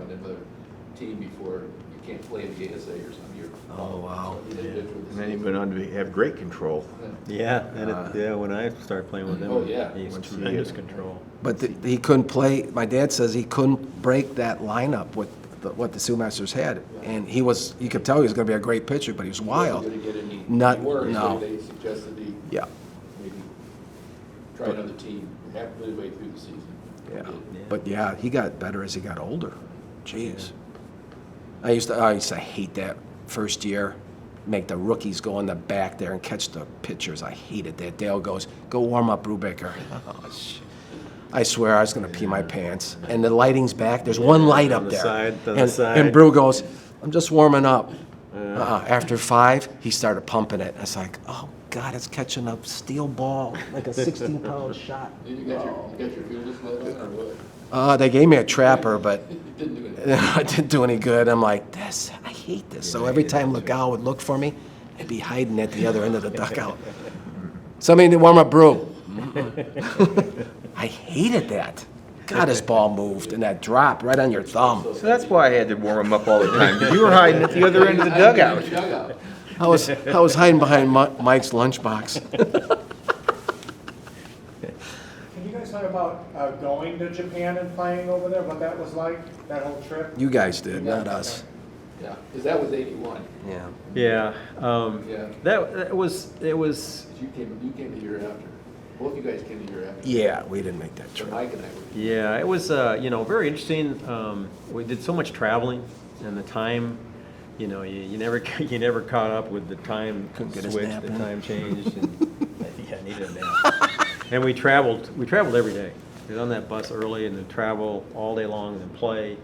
on another team before you can't play in the ASA or something. Oh, wow. So he did good for the And then he season. went on to have great control. Yeah, and when I started playing with him, Oh, yeah. he was Once you tremendous get- control. But he couldn't play. My dad says he couldn't break that lineup with what the Sioux Masters had, and you could tell he was going to be a great pitcher, but he was He wasn't wild. gonna get any Not- worse, no. so they suggested he Yeah, maybe try another team midway through the season. yeah. He did. But yeah, he got better as he got older. Jeez. I used to hate that first year. Make the rookies go in the back there and catch the pitchers. I hated that. Dale goes, "Go warm up, Brubaker." Oh, shit. I swear I was going to pee my pants. And the lighting's back. There's one light on up the there. side, on the and, side. and Brew goes, "I'm just warming up." After 5, he started pumping it. I was like, "Oh God, it's catching a steel ball like a 16-pound shot." Did you got your feelings let on or what? They gave me a trapper, but It didn't do anything. I didn't do any good. I'm like, I hate this. So every time Legal would look for me, I'd be hiding at the other end of the dugout. Somebody need to warm up Brew. I hated that. God, his ball moved and that drop right on your thumb. So that's why I had to warm him up all the time, 'cause you were hiding at the other end of the dugout. I was hiding behind Mike's lunchbox. Can you guys talk about going to Japan and playing over there, what that was like, that whole trip? You guys did, not us. Yeah, because that was 81. Yeah. Yeah, Yeah. that was, it was, 'Cause you came the year after. Both you guys came the year after. Yeah, we didn't make that So trip. Mike and I were. yeah, it was, very interesting. We did so much traveling, and the time, you never, you never caught up with the time Couldn't get his switch, nap the in. time changed, and, yeah, I needed a nap. And we traveled every day. We was on that bus early and then travel all day long and play,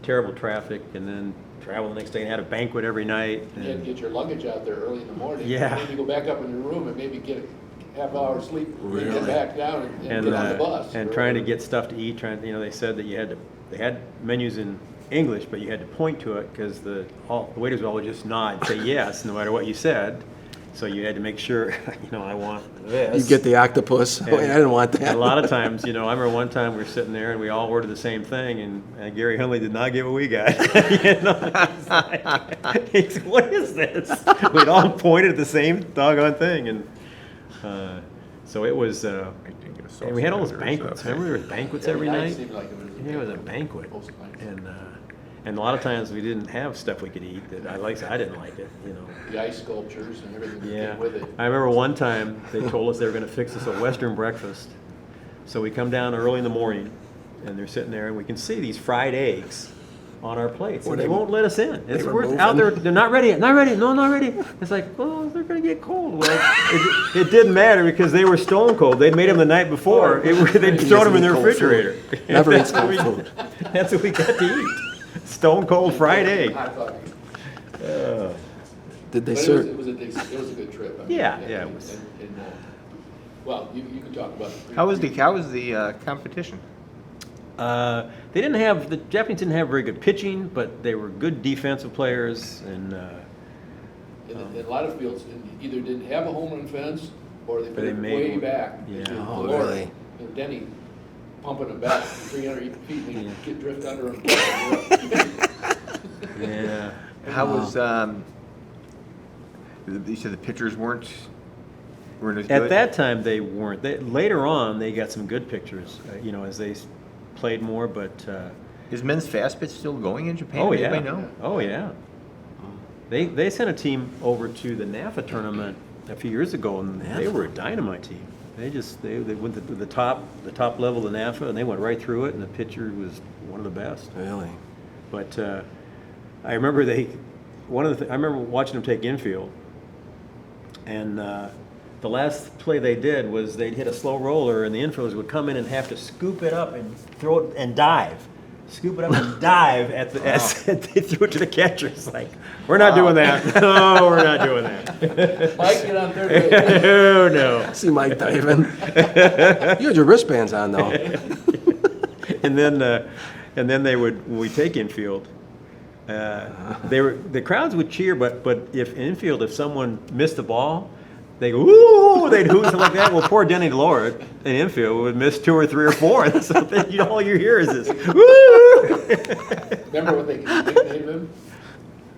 terrible traffic, and then travel the next day and had a banquet every night. You had to get your luggage out there early in the morning. Yeah. Maybe go back up in your room and maybe get a half hour sleep. Then Really? get back down and get on the bus. And trying to get stuff to eat, they said that they had menus in English, but you had to point to it because the waiters would always just nod and say yes, no matter what you said. So you had to make sure, I want this. You get the octopus. Oh, I didn't want And that. a lot of times, I remember one time we were sitting there and we all ordered the same thing, and Gary Hunley did not get what we got. He's like, what is this? We'd all pointed at the same doggone thing, and so it was. And we had all those banquets. Remember, there was banquets every night. Seemed like Yeah, it was a banquet, Most nights. and a lot of times we didn't have stuff we could eat that I didn't like it. The ice sculptures and everything that Yeah, came with it. I remember one time they told us they were going to fix us a Western breakfast. So we come down early in the morning, and they're sitting there, and we can see these fried eggs on our plates, Were and they they- won't let us in. were We're moving? out there, they're not ready, not ready, no, not ready. It's like, oh, they're going to get cold. Well, it didn't matter because they were stone cold. They'd made them the night before. They'd thrown them in the Cold food. refrigerator. Never eats That's what cold we- food. That's what we got to eat. Stone cold fried egg. Hot dog. Did they But serve? it was a good trip. I mean, Yeah, and- yeah, it was. and, well, you can talk about it. How was the competition? The Japanese didn't have very good pitching, but they were good defensive players, and In a lot of fields, either didn't have a home run fence, or they put they it made way one. back. Yeah. into the Oh, lower. really? And Denny pumping them back 300 feet, and Yeah. get drift under them. yeah. How was, you said the pitchers weren't as good? At that time, they weren't. Later on, they got some good pictures, as they played more. But Is men's fast pitch still going in Japan? oh yeah, Anybody know? oh yeah. They sent a team over to the NAFA tournament a few years ago, and they were a dynamite team. They went to the top level of the NAFA, and they went right through it, and the pitcher was one of the best. Really? But I remember I remember watching them take infield, and the last play they did was they'd hit a slow roller, and the infielders would come in and have to scoop it up and throw it and dive. Scoop it up and dive as they threw it to the catcher. It's like, we're not doing that. No, we're not doing that. Mike, get on third base. Oh, no. See Mike diving. You had your wristbands on though. And then they would, when we take infield, the crowds would cheer, but if someone missed the ball, they go, ooh, they'd hoot something like that. Well, poor Denny Lord in infield would miss 2 or 3 or 4. So all you hear is this, woo! Remember what they nicknamed him?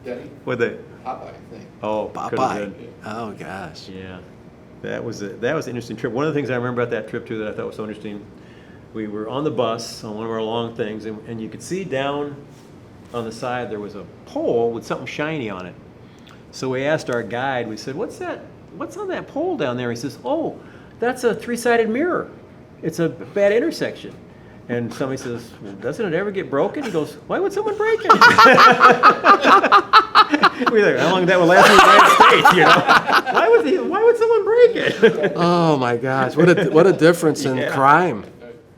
Denny? With the, Popeye, I think. oh, could've Popeye. been. Oh, gosh. Yeah, that was an interesting trip. One of the things I remember about that trip too that I thought was so interesting, we were on the bus on one of our long things, and you could see down on the side there was a pole with something shiny on it. So we asked our guide, we said, "What's that? What's on that pole down there?" He says, "Oh, that's a three-sided mirror. It's a bad intersection." And somebody says, "Well, doesn't it ever get broken?" He goes, "Why would someone break it?" We're like, how long that would last in the United States, you know? Why would someone break it? Oh, my gosh. What a difference in Yeah. crime.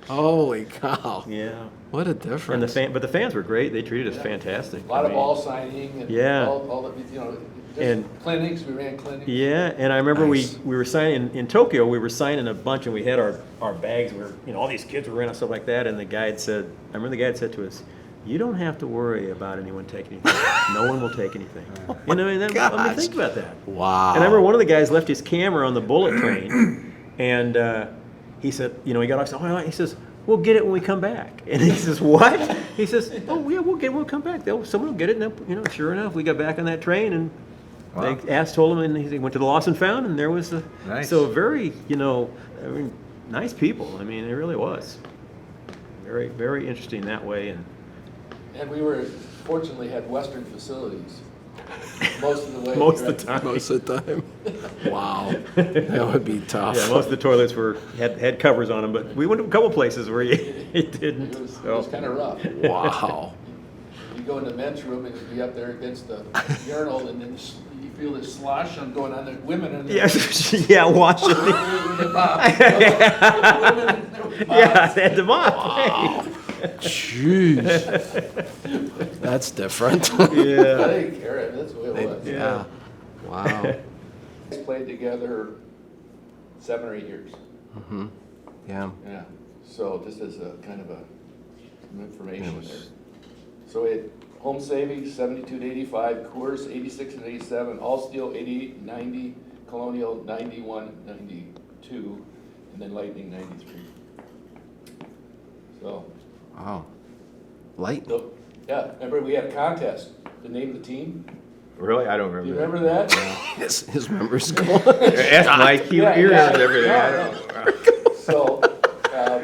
Holy cow. Yeah. What a And difference. but the fans were great. They treated us fantastic. A lot I of mean, ball signing and Yeah. all the, you know, And- just clinics, we ran clinics. Yeah, and I remember Nice. we were signing in Tokyo. We were signing a bunch, and we had our bags. We were, you know, all these kids were in and stuff like that. And the guide said, I remember the guide said to us, "You don't have to worry about anyone taking anything. No one will take anything." You know, and then, I mean, gosh. think about that. Wow. And I remember one of the guys left his camera on the bullet train, and he said, you know, he got off. He says, "We'll get it when we come back." And he says, "What?" He says, "Oh yeah, we'll get it when we come back. Someone will get it." And you know, sure enough, we got back on that train, and Wow. they told him, and he went to the Lost and Found, and there was the. Nice. So very, you know, I mean, nice people. I mean, it really was. Very, very interesting that way, and. And we fortunately had Western facilities most of the way. Most of right? the time. Most of the time. Wow. That would be tough. Yeah, most of the toilets had covers on them, but we went to a couple places where it didn't. It was so. kind of rough. Wow. You go in the men's room and you'd be up there against the urinal and then you feel this slosh on going on there. Women in there. Yeah, yeah, washing. The mops. Women in there with Yeah, mops. they had the mop. Jeez. That's different. I Yeah. didn't care. That's the way it was. Yeah. Wow. We played together 7 or 8 years. Yeah. Yeah. So just as a kind of some information It was- there. So we had Home Savings 72 to 85, Coors 86 and 87, All Steel 88, 90, Colonial 91, 92, and then Lightning 93. So, Wow. Light. yeah, remember we had a contest to name the team? Really? I don't Do you remember remember that? His memory's gone. that. Ask Mike, he Yeah, remembers yeah. everything. I No, don't- So, I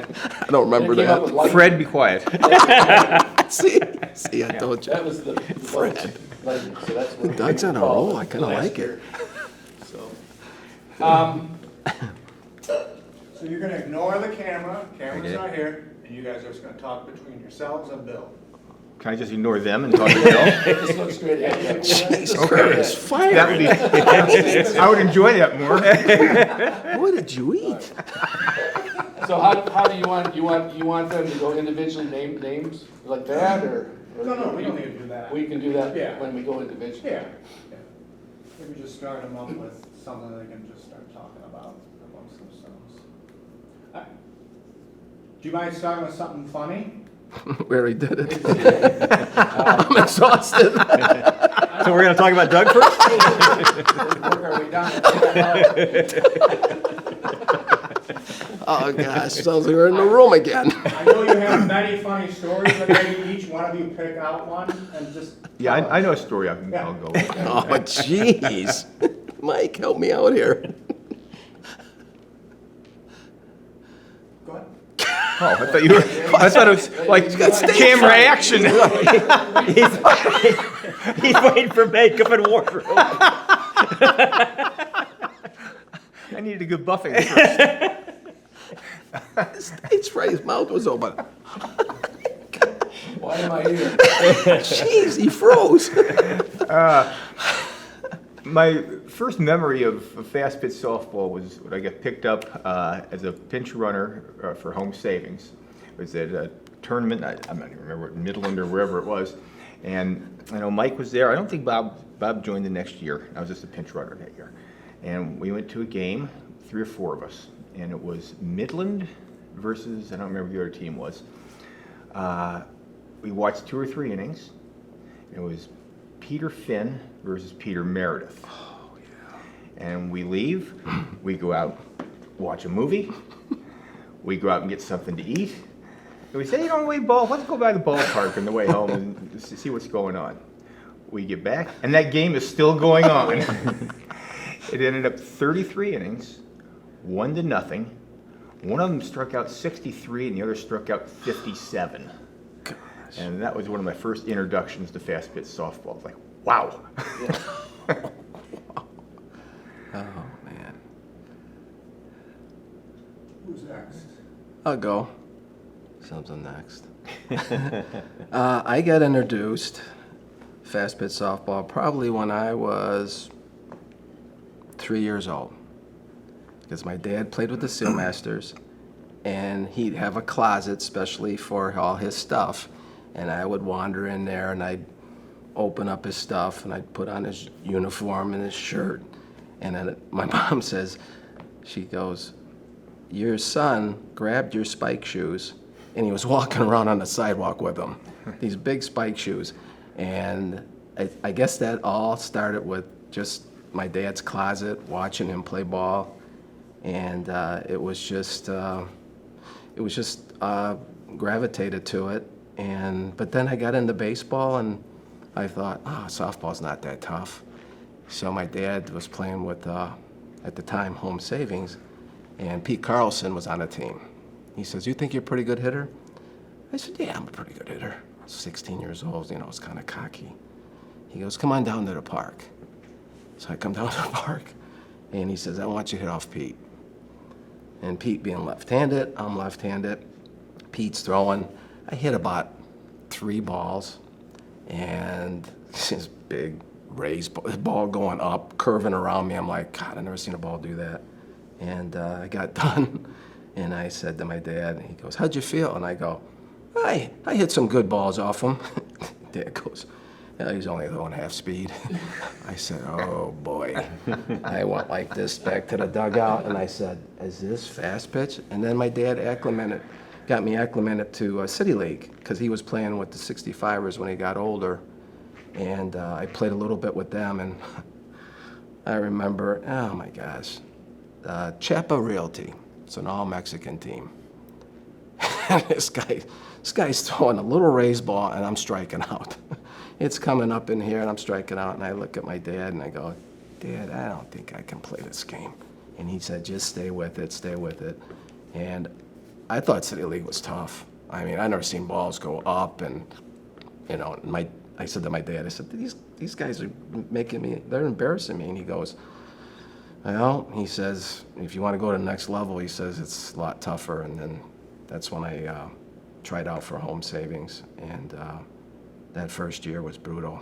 don't remember it came up with that. Lightning. Fred, be quiet. See, I told you. That was the vote. Lightning, so that's what. Doug's on a roll. I kinda last like it. year. So, So you're gonna ignore the camera's not here, and you guys are just gonna talk between yourselves and Bill. Can I just ignore them and talk to Bill? just look straight ahead. Jesus Okay. Christ, That fire. would be, I would enjoy that more. What did you eat? So how do you want them to go individually name names like that, or? No, we don't need to do that. We can do that Yeah. when we go individually. Yeah, yeah. Maybe just start them up with something they can just start talking about amongst themselves. Do you mind starting with something funny? We already did it. I'm exhausted. So we're gonna talk about Doug first. Work our way down. Oh, gosh. Sounds like we're in the room again. I know you have many funny stories, but maybe each one of you pick out one and just. Yeah, I know a story I'll go with. Oh, jeez. Mike, help me out here. Go ahead. Oh, I thought it was like camera action. He's waiting for makeup and wardrobe. I needed a good buffing first. Stage fright, his mouth was open. Why am I here? Jeez, he froze. My first memory of fast pitch softball was when I got picked up as a pinch runner for Home Savings. It was at a tournament, I'm not even remember, Midland or wherever it was. And I know Mike was there. I don't think Bob joined the next year. I was just a pinch runner that year. And we went to a game, 3 or 4 of us. And it was Midland versus, I don't remember who the other team was. We watched 2 or 3 innings. It was Peter Finn versus Peter Meredith. Oh, yeah. And we leave, we go out, watch a movie, we go out and get something to eat, We say, you know, we let's go by the ballpark on the way home and see what's going on. We get back, and that game is still going on. It ended up 33 innings, 1-0. One of them struck out 63, and the other struck out 57. And that was one of my first introductions to fast pitch softball. It's like, wow. Oh, man. Who's next? I'll go. Something next. I got introduced fast pitch softball probably when I was 3 years old. Because my dad played with the Sealmasters, and he'd have a closet especially for all his stuff. And I would wander in there, and I'd open up his stuff, and I'd put on his uniform and his shirt. And then my mom says, she goes, your son grabbed your spike shoes, and he was walking around on the sidewalk with them, these big spike shoes. And I guess that all started with just my dad's closet, watching him play ball. And it was just gravitated to it. But then I got into baseball, and I thought, softball's not that tough. So my dad was playing with, at the time, Home Savings, and Pete Carlson was on the team. He says, you think you're a pretty good hitter? I said, yeah, I'm a pretty good hitter. I was 16 years old, I was kind of cocky. He goes, come on down to the park. So I come down to the park, and he says, I want you to hit off Pete. And Pete being left-handed, I'm left-handed. Pete's throwing. I hit about 3 balls, and this big raised ball going up, curving around me. I'm like, God, I've never seen a ball do that. And I got done, and I said to my dad, and he goes, how'd you feel? And I go, I hit some good balls off him. Dad goes, yeah, he's only throwing half speed. I said, oh boy. I went like this back to the dugout, and I said, is this fast pitch? And then my dad got me acclimated to City League, because he was playing with the 65ers when he got older. And I played a little bit with them, and I remember, oh my gosh, Chapa Realty. It's an all-Mexican team. And this guy's throwing a little raised ball, and I'm striking out. It's coming up in here, and I'm striking out, and I look at my dad, and I go, Dad, I don't think I can play this game. And he said, just stay with it, stay with it. And I thought City League was tough. I mean, I never seen balls go up, and, I said to my dad, I said, these guys are they're embarrassing me. And he goes, well, he says, if you want to go to the next level, he says, it's a lot tougher. And then that's when I tried out for Home Savings. And that first year was brutal.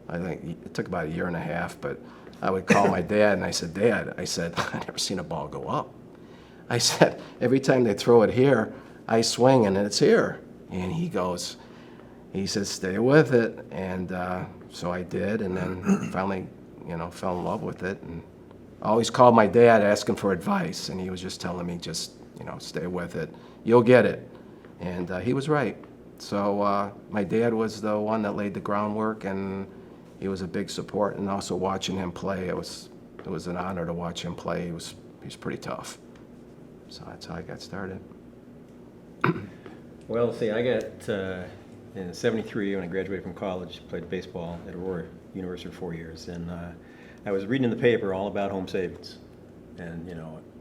I think it took about 1.5 years, but I would call my dad, and I said, Dad, I've never seen a ball go up. I said, every time they throw it here, I swing, and it's here. And he says, stay with it. And so I did, and then finally, fell in love with it. And I always called my dad asking for advice, and he was just telling me, stay with it. You'll get it. And he was right. So my dad was the one that laid the groundwork, and he was a big support. And also watching him play, it was an honor to watch him play. He was pretty tough. So that's how I got started. Well, see, I got in '73 when I graduated from college, played baseball at Aurora University for 4 years, and I was reading in the paper all about Home Savings, and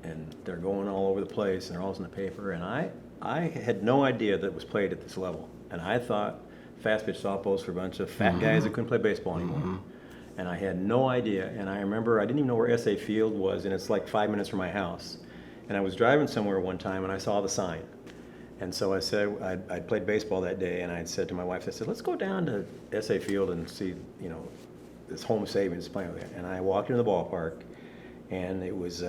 and they're going all over the place, and they're always in the paper, and I had no idea that it was played at this level, and I thought fast pitch softballs for a bunch of fat guys that couldn't play baseball anymore. And I had no idea, and I remember I didn't even know where SA Field was, and it's like 5 minutes from my house. And I was driving somewhere one time, and I saw the sign. And so I said, I'd played baseball that day, and I said to my wife, I said, let's go down to SA Field and see, this Home Savings playing there. And I walked into the ballpark, and it was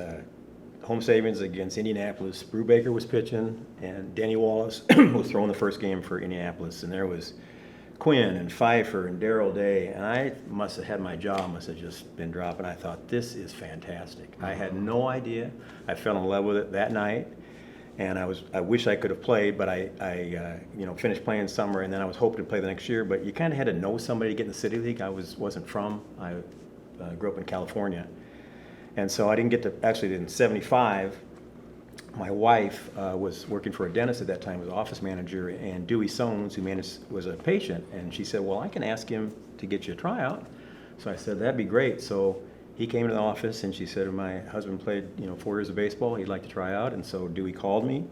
Home Savings against Indianapolis. Brubaker was pitching, and Danny Wallace was throwing the first game for Indianapolis. And there was Quinn and Pfeiffer and Darrell Day, and I must have had my jaw must have just been dropping. I thought, this is fantastic. I had no idea. I fell in love with it that night, and I wish I could have played, but I finished playing summer, and then I was hoping to play the next year. But you kind of had to know somebody to get in the City League. I wasn't from. I grew up in California, and so I didn't get to actually in '75. my wife was working for a dentist at that time, was office manager, and Dewey Soanes, who was a patient, and she said, well, I can ask him to get you a tryout. So I said, that'd be great. So he came to the office, and she said, my husband played 4 years of baseball, he'd like to try out. And so Dewey called me,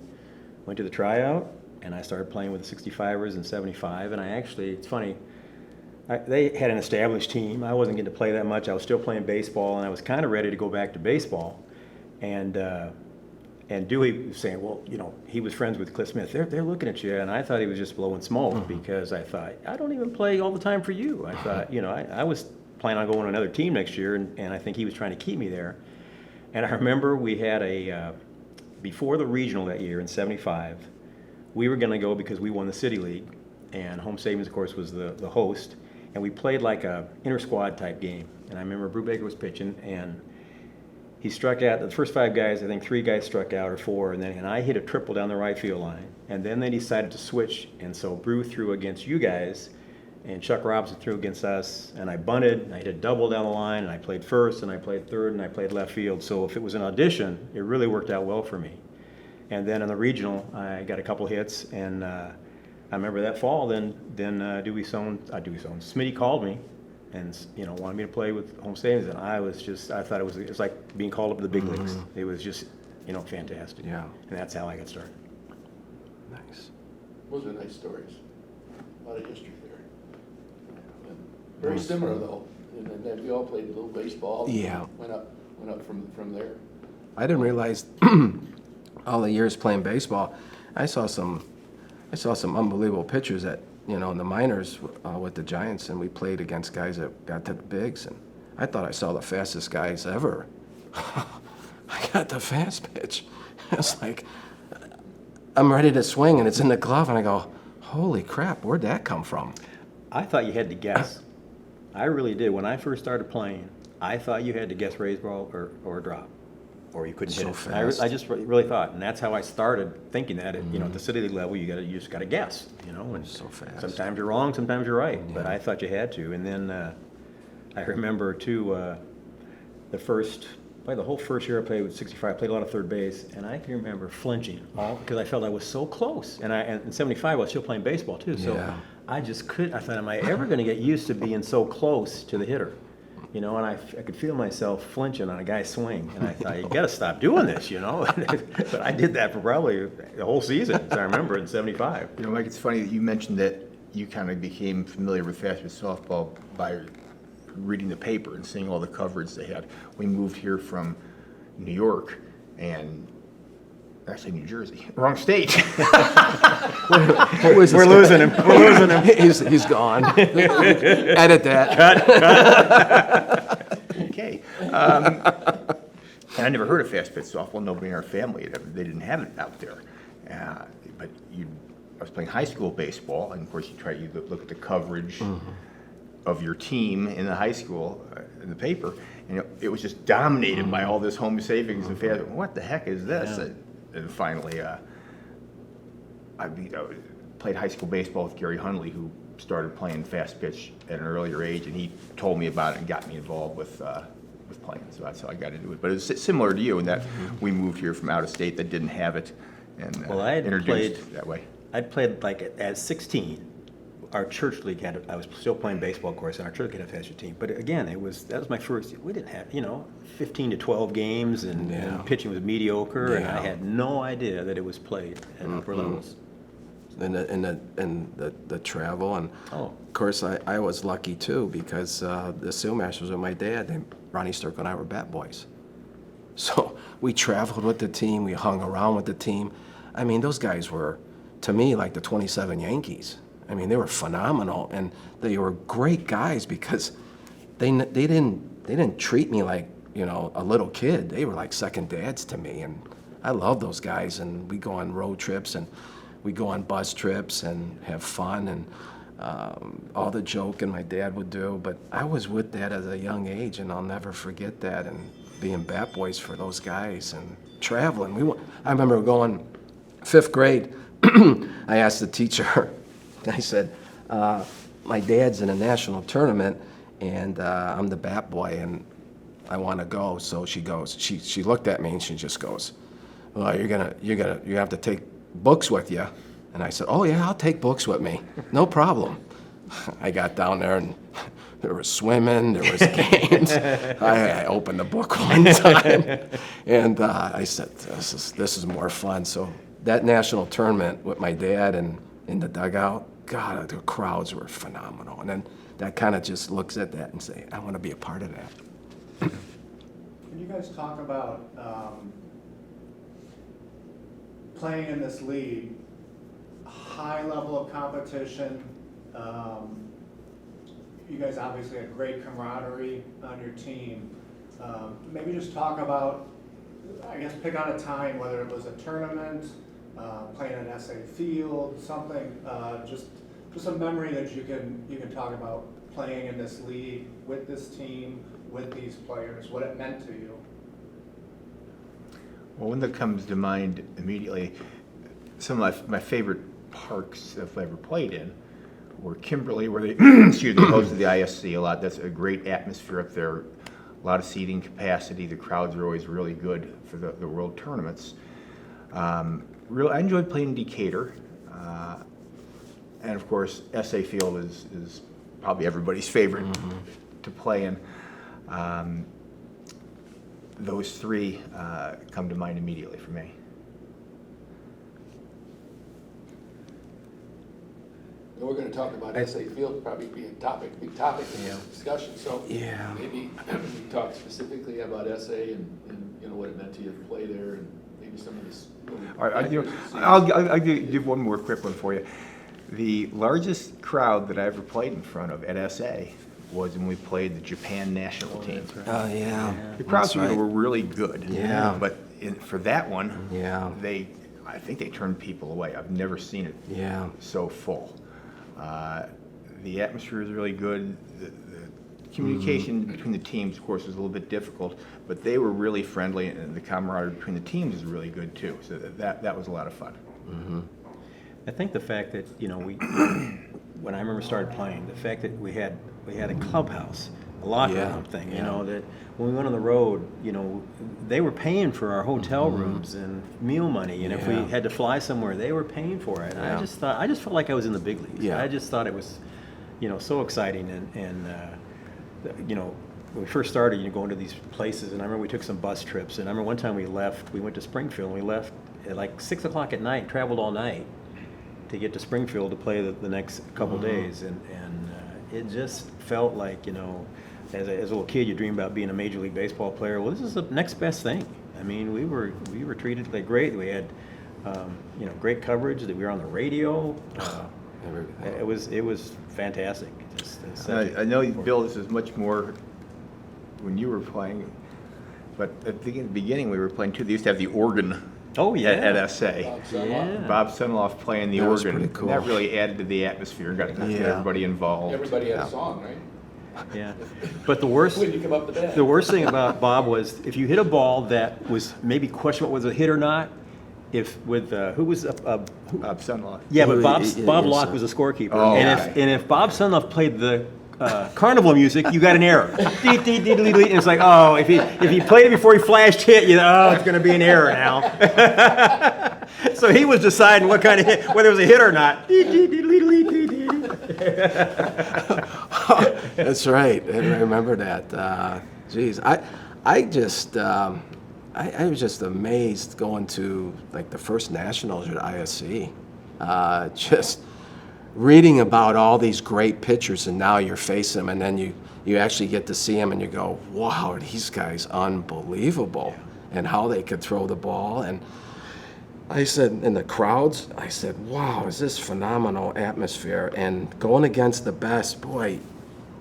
went to the tryout, and I started playing with the 65ers and 75. And I actually, it's funny, they had an established team. I wasn't getting to play that much. I was still playing baseball, and I was kind of ready to go back to baseball. And Dewey was saying, well, he was friends with Cliff Smith. They're looking at you, and I thought he was just blowing smoke because I thought, I don't even play all the time for you. I thought, I was planning on going to another team next year, and I think he was trying to keep me there. And I remember we had before the regional that year in 75, we were going to go because we won the City League, and Home Savings, of course, was the host, and we played like a inter-squad type game. And I remember Brubaker was pitching, and he struck out, the first 5 guys, I think 3 guys struck out or 4, and I hit a triple down the right field line. And then they decided to switch, and so Brew threw against you guys, and Chuck Robinson threw against us, and I bunted, and I hit a double down the line, and I played first, and I played third, and I played left field. So if it was an audition, it really worked out well for me. And then in the regional, I got a couple hits, and I remember that fall, then Smitty called me, and wanted me to play with Home Savings, and I thought it was like being called up to the big leagues. It was just fantastic. Yeah. And that's how I got started. Nice. Those are nice stories. A lot of history there. And very similar though, and then we all played a little baseball. Yeah. Went up from there. I didn't realize all the years playing baseball, I saw some unbelievable pitchers at in the minors with the Giants, and we played against guys that got to the bigs, and I thought I saw the fastest guys ever. I got the fast pitch. It's like I'm ready to swing, and it's in the glove, and I go, holy crap, where'd that come from? I thought you had to guess. I really did. When I first started playing, I thought you had to guess raise ball or drop, or you couldn't hit So it. fast. I just really thought, and that's how I started thinking that. At the City League level, you just got to guess. And So fast. sometimes you're wrong, sometimes you're right. But I thought you had to. And then I remember too, the whole first year I played with 65, I played a lot of third base, and I can remember flinching because I felt I was so close. And in 75, I was still playing baseball too. So Yeah. I just couldn't. I thought, am I ever going to get used to being so close to the hitter? And I could feel myself flinching on a guy's swing, and I thought, you got to stop doing this, But I did that for probably the whole season, as I remember, in 75. Mike, it's funny that you mentioned that you kind of became familiar with fast pitch softball by reading the paper and seeing all the coverage they had. We moved here from New York and actually New Jersey, wrong state. Who is We're this losing guy? him. We're losing him. He's gone. Edit that. Okay. And I never heard of fast pitch softball. Nobody in our family, they didn't have it out there. But I was playing high school baseball, and of course you look at the coverage of your team in the high school in the paper, and it was just dominated by all this Home Savings and fast. What the heck is this? Yeah. And finally, I played high school baseball with Gary Hundley, who started playing fast pitch at an earlier age, and he told me about it and got me involved with playing. So that's how I got into it. But it's similar to you in that we moved here from out of state that didn't have it, and Well, I had introduced played- that way. I'd played at 16. Our church league I was still playing baseball, of course, and our church had a fast team. But again, that was my first. We didn't have 15 to 12 games, and pitching was mediocre, and I Yeah. had no idea that it was played at upper levels. And the travel, and Oh. of course I was lucky too because the SEAL Masters with my dad, Ronnie Sturk and I were bat boys. So we traveled with the team, we hung around with the team. I mean, those guys were, to me, like the 27 Yankees. I mean, they were phenomenal, and they were great guys because they didn't treat me like a little kid. They were like second dads to me, and I love those guys. And we go on road trips, and we go on bus trips and have fun, and all the joking my dad would do. But I was with that at a young age, and I'll never forget that. And being bat boys for those guys and traveling. I remember going 5th grade. I asked the teacher. I said, my dad's in a national tournament, and I'm the bat boy, and I want to go. So she goes. She looked at me, and she just goes, well, you have to take books with you. And I said, oh yeah, I'll take books with me, no problem. I got down there and there was swimming, there was games. I opened the book one time, and I said, this is more fun. So that national tournament with my dad and in the dugout, God, the crowds were phenomenal. And then that kind of just looks at that and say, I want to be a part of that. Can you guys talk about playing in this league, high level of competition? You guys obviously had great camaraderie on your team. Maybe just talk about, I guess, pick out a time, whether it was a tournament, playing at SA Field, something, just a memory that you can talk about playing in this league with this team, with these players, what it meant to you. Well, one that comes to mind immediately, some of my favorite parks I've ever played in were Kimberly, where they excuse me, hosted the ISC a lot. That's a great atmosphere up there, a lot of seating capacity. The crowds are always really good for the world tournaments. I enjoyed playing in Decatur, and of course SA Field is probably everybody's favorite to play in. Those three come to mind immediately for me. And we're gonna talk about SA Field, probably be a big topic of discussion, so. Yeah. Maybe we talk specifically about SA and you know, what it meant to you to play there, and maybe some of this. All right, I'll give one more quick one for you. The largest crowd that I ever played in front of at SA was when we played the Japan national team. Oh, yeah. The crowds That's right. were really good. Yeah. But for that one, Yeah. I think they turned people away. I've never seen it Yeah. so full. The atmosphere is really good. The communication between the teams, of course, was a little bit difficult, but they were really friendly, and the camaraderie between the teams is really good too. So that was a lot of fun. I think the fact that, you know, when I remember started playing, the fact that we had a clubhouse, a locker Yeah, room thing, you yeah. know, that when we went on the road, you know, they were paying for our hotel rooms and meal money, and if we Yeah. had to fly somewhere, they were paying for it. And Yeah. I just felt like I was in the big leagues. Yeah. I just thought it was, you know, so exciting, and you know, when we first started, you know, going to these places, and I remember we took some bus trips, and I remember one time we went to Springfield, and we left at like 6 o'clock at night, traveled all night to get to Springfield to play the next couple days, and it just felt like, you know, as a little kid, you dream about being a Major League Baseball player. Well, this is the next best thing. I mean, we were treated like great. We had, you know, great coverage. That we were on the radio. It was fantastic. I know, Bill, this is much more when you were playing, but at the beginning we were playing too. They used to have the organ Oh yeah. at SA. Yeah. Bob Sunloff playing the That was organ. pretty cool. That really added to the atmosphere, got Yeah. everybody involved. Everybody had a song, right? Yeah. But the worst. When you come up the bat. The worst thing about Bob was if you hit a ball that was maybe questionable was a hit or not. If with who was Bob Sunloff. yeah, but Who- Bob yeah, Locke so- was a scorekeeper, Oh, and okay. if Bob Sunloff played the carnival music, you got an error. Dee, dee, dee, dee, dee, and it's like, oh, if he played it before he flashed hit, you know, oh, it's going to be an error now. So he was deciding what kind of hit, whether it was a hit or not. Dee, dee, dee, dee, dee, dee, dee. That's right. I remember that. Geez, I just, I was just amazed going to like the first nationals at ISC. Just reading about all these great pitchers, and now you're facing them, and then you actually get to see them, and you go, wow, these guys unbelievable, and how they could throw the ball. And I said, in the crowds, I said, wow, is this phenomenal atmosphere? And going against the best, boy,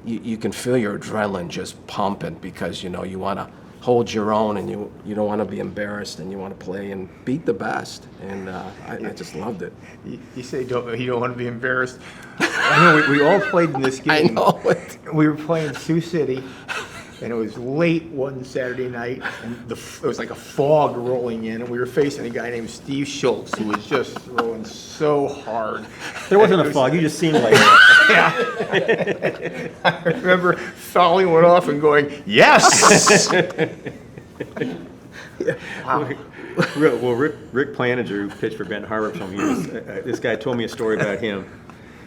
you can feel your adrenaline just pumping, because, you know, you want to hold your own, and you don't want to be embarrassed, and you want to play and beat the best. And I just loved it. You say you don't want to be embarrassed. I know we all played in this I game. know it. We were playing Sioux City, and it was late one Saturday night, and it was like a fog rolling in, and we were facing a guy named Steve Schultz, who was just throwing so hard. There wasn't a fog. You just seemed like it. I remember fouling one off and going, yes! Well, Rick Planinger, who pitched for Benton Harbor, told me this guy told me a story about him.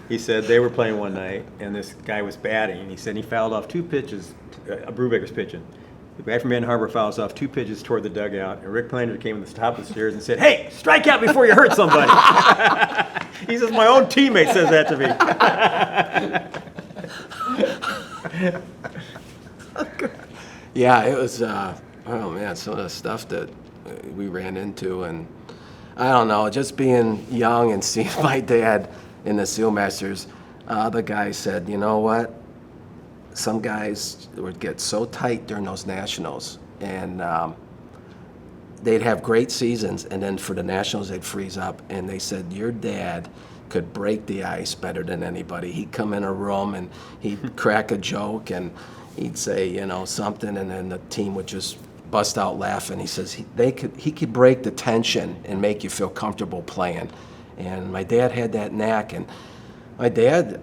He said they were playing one night, and this guy was batting, and he said he fouled off 2 pitches. Brubaker's pitching. The guy from Benton Harbor fouls off 2 pitches toward the dugout, and Rick Planinger came to the top of the stairs and said, "Hey, strike out before you hurt somebody." He says, "My own teammate says that to me." Yeah, it was, oh man, some of the stuff that we ran into, and I don't know, just being young and seeing my dad in the Sealmasters, the guy said, you know what? Some guys would get so tight during those nationals, and they'd have great seasons, and then for the nationals they'd freeze up. And they said your dad could break the ice better than anybody. He'd come in a room and he'd crack a joke and he'd say, you know, something, and then the team would just bust out laughing. He says he could break the tension and make you feel comfortable playing. And my dad had that knack. And my dad,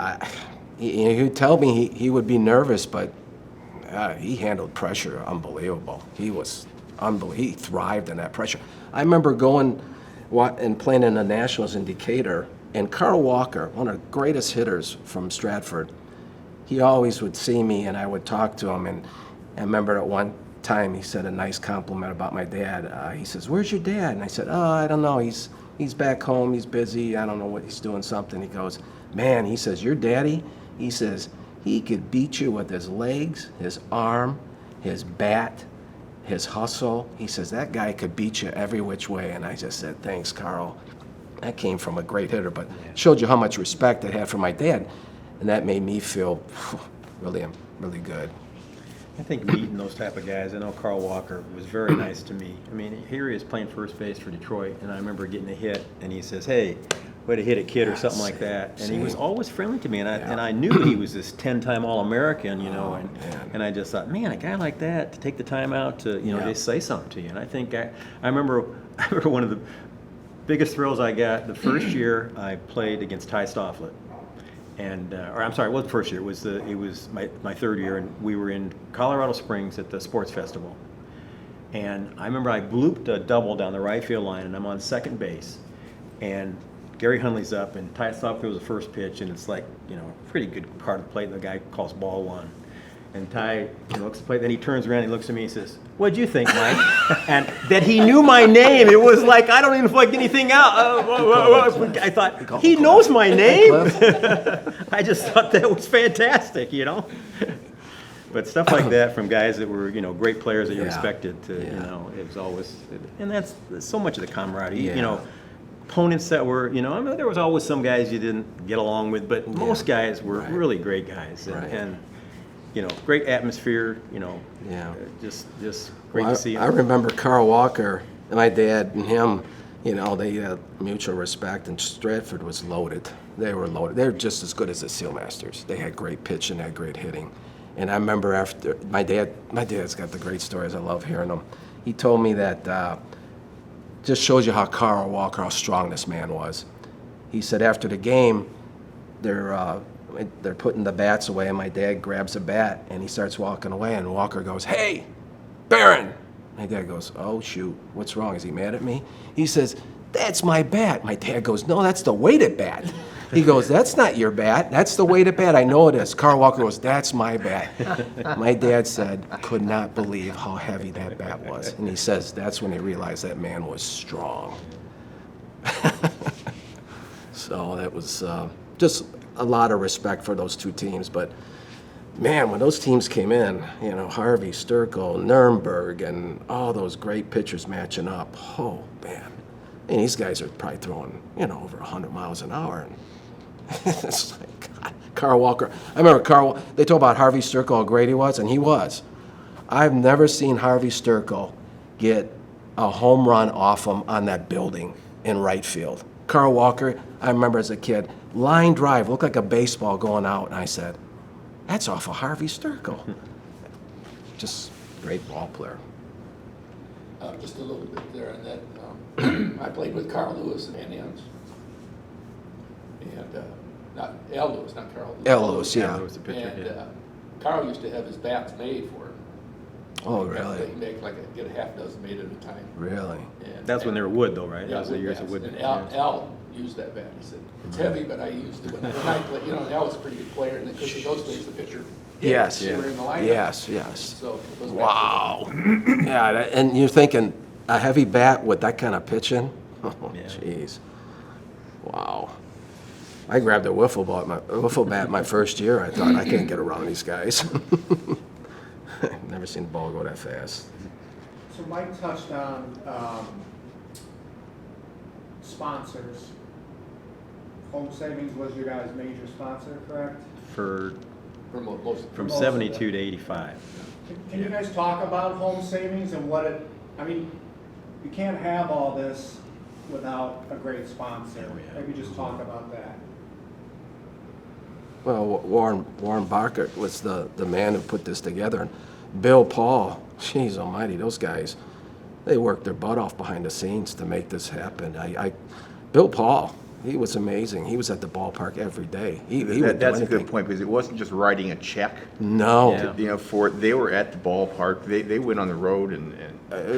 he'd tell me he would be nervous, but he handled pressure unbelievable. He was unbelievable. He thrived in that pressure. I remember going and playing in the Nationals in Decatur, and Carl Walker, one of the greatest hitters from Stratford, he always would see me and I would talk to him. And I remember at one time he said a nice compliment about my dad. He says, "Where's your dad?" And I said, "Oh, I don't know. He's back home. He's busy. I don't know what he's doing, something." He goes, "Man," he says, "your daddy," he says, "he could beat you with his legs, his arm, his bat, his hustle." He says, "That guy could beat you every which way." And I just said, "Thanks, Carl." That came from a great hitter, but showed you how much respect I had for my dad. And that made me feel really good. I think meeting those type of guys, I know Carl Walker was very nice to me. I mean, here he is playing first base for Detroit, and I remember getting a hit, and he says, "Hey, way to hit it, kid," or something like that. And he was always friendly to me, and I knew he was this 10-time All-American, you know, and I just thought, man, a guy like that, to take the time out to, you know, just say something to you. And I think I remember one of the biggest thrills I got the first year I played against Ty Stofflet. And, or I'm sorry, it wasn't the first year. It was my third year, and we were in Colorado Springs at the sports festival. And I remember I blooped a double down the right field line, and I'm on second base. And Gary Hundley's up, and Ty Stofflet was the first pitch, and it's like, you know, pretty good card to play. And the guy calls ball one. And Ty, you know, looks to play. Then he turns around, he looks at me, and says, "What'd you think, Mike?" And that he knew my name. It was like I don't even like anything out. I thought he knows my name. I just thought that was fantastic, you know. But stuff like that from guys that were, you know, great players that you respected. You know, it was always, and that's so much of the camaraderie. You know, opponents that were, you know, I mean, there was always some guys you didn't get along with, but most guys were really great guys, and you know, great atmosphere, you know, just great to see him. I remember Carl Walker, and my dad and him, you know, they had mutual respect, and Stratford was loaded. They were loaded. They were just as good as the Sealmasters. They had great pitching, they had great hitting. And I remember after, my dad's got the great stories, I love hearing them. He told me that, just shows you how Carl Walker, how strong this man was. He said after the game, they're putting the bats away, and my dad grabs a bat and he starts walking away, and Walker goes, "Hey, Barron!" My dad goes, "Oh shoot, what's wrong? Is he mad at me?" He says, "That's my bat." My dad goes, "No, that's the weighted bat." He goes, "That's not your bat. That's the weighted bat. I know it is." Carl Walker goes, "That's my bat." My dad said, could not believe how heavy that bat was. And he says that's when he realized that man was strong. So that was just a lot of respect for those two teams. But man, when those teams came in, you know, Harvey, Sturkle, Nuremberg, and all those great pitchers matching up, oh man. And these guys are probably throwing, you know, over 100 miles an hour. And it's like, God, Carl Walker. I remember they talk about Harvey Sturkle, how great he was, and he was. I've never seen Harvey Sturkle get a home run off him on that building in right field. Carl Walker, I remember as a kid, line drive, looked like a baseball going out, and I said, that's off of Harvey Sturkle. Just great ball player. Just a little bit there on that. I played with Carl Lewis in Anaheim. And not Al Lewis, not Carl Lewis. Al Lewis, yeah. That was the pitcher, And Carl used to have his bats made for him. Oh, They really? make like, get a half dozen made at a time. Really? And- That's when they were wood though, right? Yeah, That was the wood years of bats. wood. And bats. Al used that bat, he said, it's heavy, but I used it when I played, you know, and Al was a pretty good player, and because in those days, the pitcher. Yes. They were in the lineup. Yes, yes. So. those bats were- Wow. Yeah, and you're thinking, a heavy bat with that kind of pitching? Oh, Yeah. jeez. Wow. I grabbed a wiffle bat my first year. I thought, I can't get around these guys. Never seen the ball go that fast. So Mike touched on sponsors. Home Savings was your guys' major sponsor, correct? For, For most. from Most of 72 it. to 85. Can you guys talk about Home Savings and what it, I mean, you can't have all this without a great sponsor. Maybe just talk about that. Well, Warren Barker was the man who put this together. And Bill Paul, jeez almighty, those guys, they worked their butt off behind the scenes to make this happen. Bill Paul, he was amazing. He was at the ballpark every day. He would do That's a anything. good point, because it wasn't just writing a check, No. Yeah. you know, they were at the ballpark, they went on the road and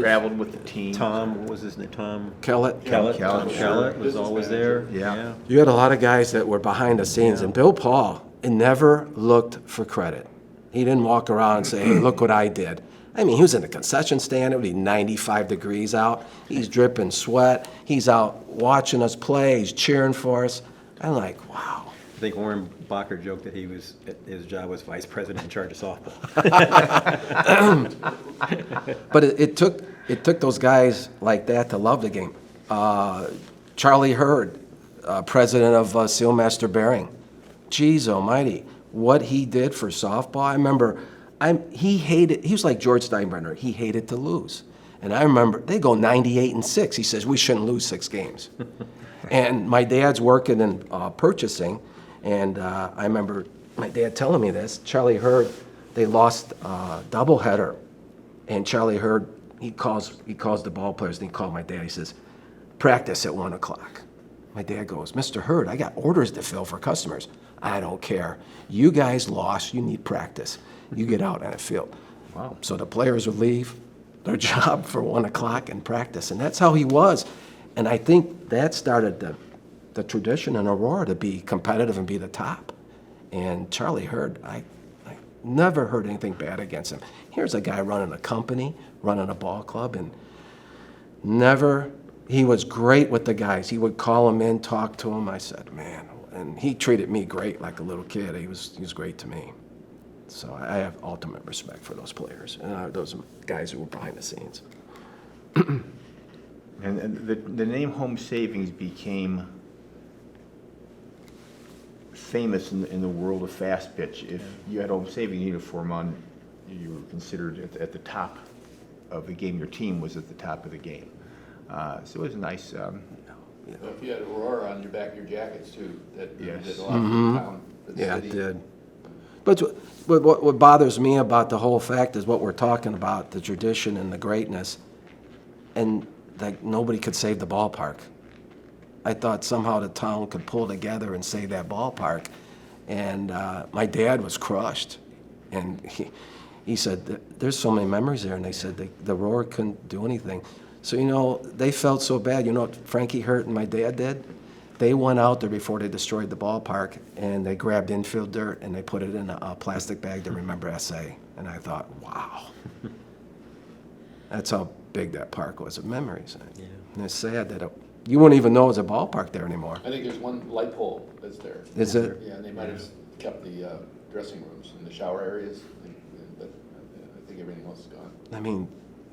traveled with the team. Tom, what was his name? Tom Kellett. Kellett, Tom sure. Kellett was Business always manager. there. Yeah. You had a lot of guys that were behind the scenes, and Bill Paul never looked for credit. He didn't walk around and say, hey, look what I did. I mean, he was in the concession stand. It would be 95 degrees out. He's dripping sweat. He's out watching us play. He's cheering for us. I'm like, wow. I think Warren Bacher joked that his job was vice president in charge of softball. But it took those guys like that to love the game. Charlie Hurd, president of Sealmaster Bearing. Geez almighty, what he did for softball. I remember he was like George Steinbrenner. He hated to lose. And I remember they go 98-6. He says, we shouldn't lose 6 games. And my dad's working in purchasing, and I remember my dad telling me this. Charlie Hurd, they lost a doubleheader, and Charlie Hurd, he calls the ball players, and he called my dad. He says, practice at 1 o'clock. My dad goes, Mr. Hurd, I got orders to fill for customers. I don't care. You guys lost. You need practice. You get out on the field. Wow. So the players would leave their job for 1 o'clock and practice, and that's how he was. And I think that started the tradition in Aurora to be competitive and be the top. And Charlie Hurd, I never heard anything bad against him. Here's a guy running a company, running a ball club, and he was great with the guys. He would call them in, talk to them. I said, man, and he treated me great like a little kid. He was great to me. So I have ultimate respect for those players and those guys who were behind the scenes. And the name Home Savings became famous in the world of fast pitch. If you had Home Savings uniform on, you were considered at the top of the game. Your team was at the top of the game. So it was nice. If you had Aurora on your back of your jackets too, that Yes. did a lot for the town, for the Yeah, city. it did. But what bothers me about the whole fact is what we're talking about, the tradition and the greatness, and like nobody could save the ballpark. I thought somehow the town could pull together and save that ballpark, and my dad was crushed, and he said, there's so many memories there, and they said the Aurora couldn't do anything. So, they felt so bad. You know what Frankie Hurt and my dad did? They went out there before they destroyed the ballpark, and they grabbed infield dirt, and they put it in a plastic bag to remember SA. And I thought, wow. That's how big that park was of memories. Yeah. And it's sad that you wouldn't even know there's a ballpark there anymore. I think there's one light pole that's there. Is it? Yeah, and they might have kept the dressing rooms and the shower areas, but I think everything else is gone. I mean,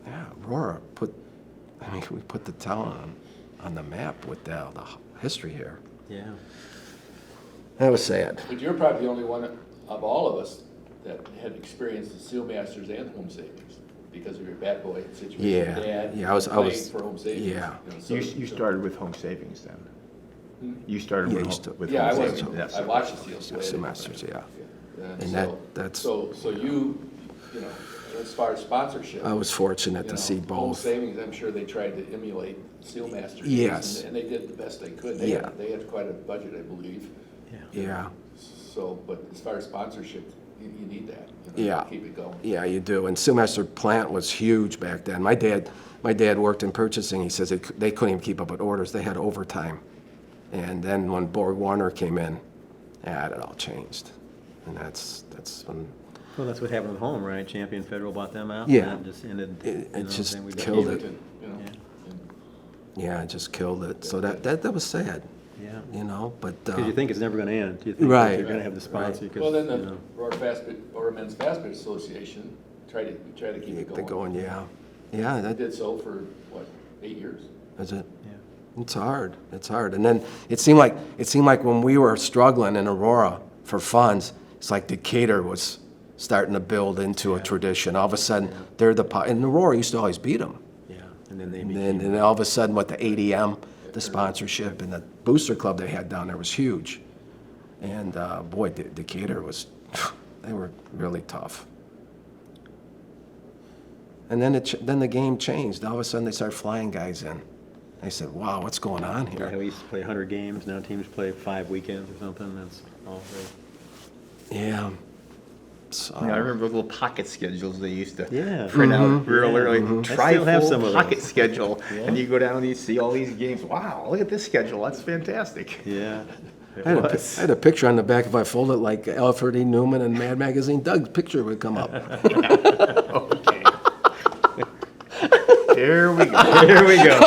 yeah, Aurora we put the town on the map with the history here. Yeah. That was sad. But you're probably the only one of all of us that had experienced the Seal Masters and Home Savings because of your bat boy situation. Yeah, Dad yeah, I was- playing for Home Savings. yeah. So- You started with Home Savings then? You started Yeah, with you Home st- with Yeah, I Home was, Savings. Yes. I watched the Seals play. Seal Masters, yeah. And so- that's- So you know, as far as sponsorship. I was fortunate you to know, see Home both. Savings, I'm sure they tried to emulate Seal Masters. Yes. And they did the best they could. Yeah. They had quite a budget, I believe. Yeah. So, but as far as sponsorship, you need that. You know, Yeah. to keep it going. Yeah, you do. And Sumaster plant was huge back then. My dad worked in purchasing. He says they couldn't even keep up with orders. They had overtime. And then when Borg Warner came in, yeah, it all changed. And that's when Well, that's what happened with Home, right? Champion Federal bought them out. Yeah. And that just ended. It just then we got- killed it. Beaverton, you know, Yeah. and- yeah, it just killed it. So that was sad, Yeah. you know. But Because you think it's never going to end. You think Right. that you're going to have the sponsor. 'cause, Well, then you the know. Aurora Men's Fast Pitch Association try to keep it they're going. going, yeah, yeah. They That did so for, what, 8 years? is it. Yeah. It's hard. It's hard. And then it seemed like when we were struggling in Aurora for funds, it's like Decatur was starting to build into a tradition. All of a sudden, they're and Aurora used to always beat them. Yeah. And then they And became. then all of a sudden, with the ADM, the sponsorship, and the booster club they had down there was huge. And boy, Decatur was, they were really tough. And then then the game changed. All of a sudden, they started flying guys in. I said, "Wow, what's going on Yeah, here?" we used to play 100 games. Now teams play 5 weekends or something. That's all great. Yeah. So, Yeah, I remember those little pocket schedules they used to Yeah. print out real early. I Try still have full some of pocket those. schedule, Yeah. and you go down and you see all these games. Wow, look at this schedule. That's fantastic. Yeah. I had a picture on the back. If I fold it like Alfred E. Newman and Mad Magazine, Doug's picture would come up. Okay. There we go. There we go.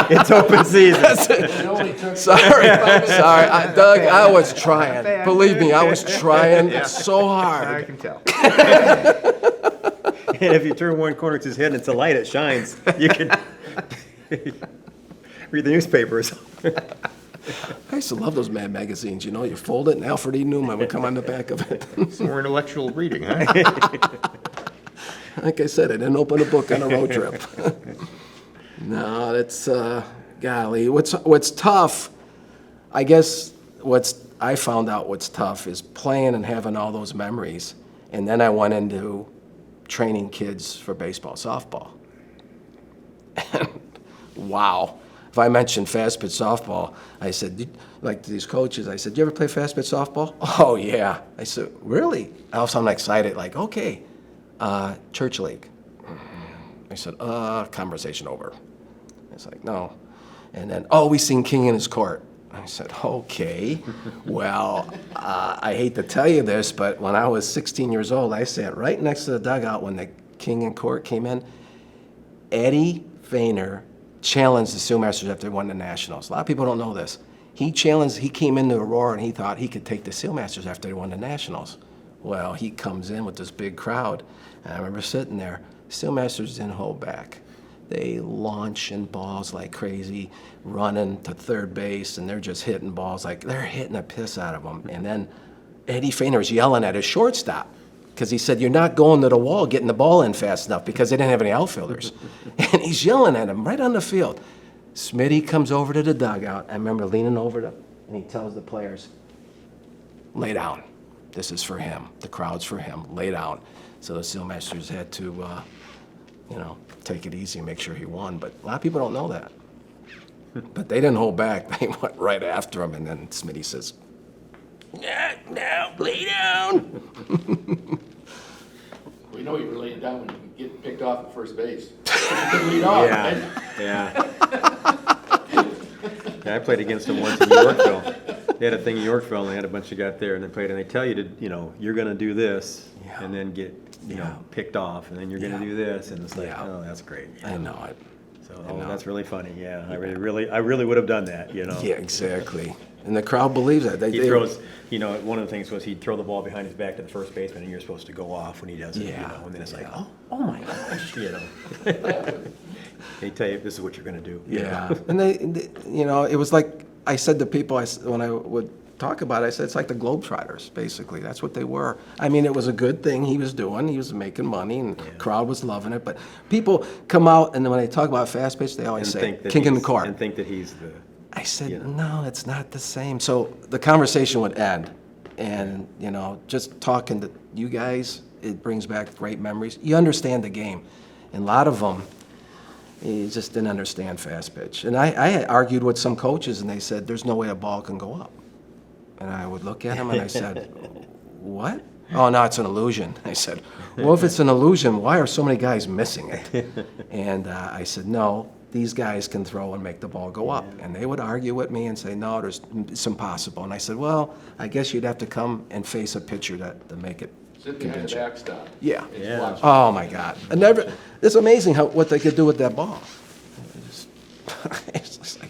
It's open season. It only took Sorry, 5 minutes. Doug, I was trying. Believe me, I was trying so I hard. can tell. And if you turn one corner to his head and it's a light, it shines. You can read the newspapers. I used to love those Mad Magazines. You know, you fold it and Alfred E. Newman would come on the back of it. Some more intellectual reading, huh? Like I said, I didn't open a book on a road trip. No, that's golly. What's tough? I guess I found out what's tough is playing and having all those memories, and then I went into training kids for baseball, softball. And wow. If I mentioned fast pitch softball, I said, like to these coaches, I said, "You ever play fast pitch softball?" "Oh, yeah." I said, "Really?" Also, I'm excited, like, okay, church league. I said, conversation over. It's like, no. And then, "Oh, we seen King in his court." I said, "Okay." Well, I hate to tell you this, but when I was 16 years old, I sat right next to the dugout when the King in court came in. Eddie Feiner challenged the Sealmasters after they won the Nationals. A lot of people don't know this. He came into Aurora and he thought he could take the Sealmasters after they won the Nationals. Well, he comes in with this big crowd, and I remember sitting there. Sealmasters didn't hold back. They launching balls like crazy, running to third base, and they're just hitting balls like they're hitting the piss out of them. And then Eddie Feiner's yelling at his shortstop because he said, "You're not going to the wall, getting the ball in fast enough," because they didn't have any outfielders. And he's yelling at him right on the field. Smitty comes over to the dugout. I remember leaning over to, and he tells the players, "Lay down. This is for him. The crowd's for him. Lay down." So the Sealmasters had to, take it easy and make sure he won. But a lot of people don't know that. But they didn't hold back. They went right after him. And then Smitty says, "No, lay down." We know you were laying down when you get picked off at first base. You could lead off, right? Yeah. Yeah, I played against them once in Yorkville. They had a thing in Yorkville, and they had a bunch of guys there, and they played, and they tell you to, you're going to do this, Yeah. and then get, Yeah. picked off, and then you're going to Yeah. do this, and it's like, Yeah. oh, that's great. I know it. So, know. that's really funny. Yeah, I really would have done that. Yeah, exactly. And the crowd believes that. He throws, one of the things was he'd throw the ball behind his back to the first baseman, and you're supposed to go off when he does it. Yeah, And then it's like, yeah. oh my gosh, They tell you this is what you're going to do. Yeah, and they, it was like I said to people when I would talk about it, I said it's like the Globetrotters, basically. That's what they were. I mean, it was a good thing he was doing. He was making money, and the crowd was loving it. But people come out, and then when they talk about fast pitch, they always say "King in the court." And think that he's the. I said, no, it's not the same. So the conversation would end. And, just talking to you guys, it brings back great memories. You understand the game. And a lot of them, you just didn't understand fast pitch. And I argued with some coaches, and they said, "There's no way a ball can go up." And I would look at them, and I said, "What?" Oh, no, it's an illusion. I said, well, if it's an illusion, why are so many guys missing it? And I said, no, these guys can throw and make the ball go up. And they would argue with me and say, no, it's impossible. And I said, well, I guess you'd have to come and face a pitcher to make it. Sit behind the backstop. Yeah. And Yeah. watch. Oh, my God. It's amazing what they could do with that ball. It's just like,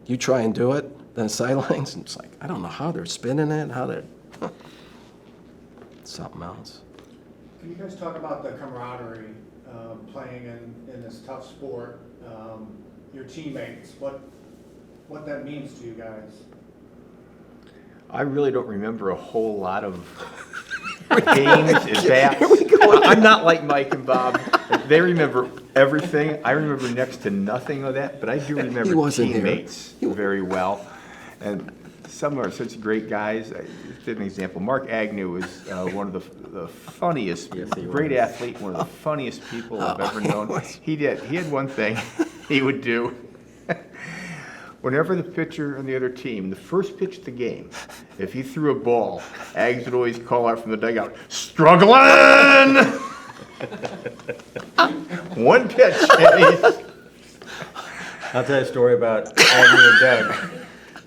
you try and do it, then sidelines, and it's like, I don't know how they're spinning it, how they're, something else. Can you guys talk about the camaraderie, playing in this tough sport? Your teammates, what that means to you guys? I really don't remember a whole lot of games at bats. I'm not like Mike and Bob. They remember everything. I remember next to nothing of that, but I do He remember wasn't here. teammates very well. And some are such great guys. Just an example, Mark Agnew was one of the funniest, Yes, he great was. athlete, one of the funniest people I've ever known. was. He had one thing he would do. Whenever the pitcher on the other team, the first pitch of the game, if he threw a ball, Ags would always call out from the dugout, "Struggling!" One pitch, and he's I'll tell you a story about Agnew and Doug.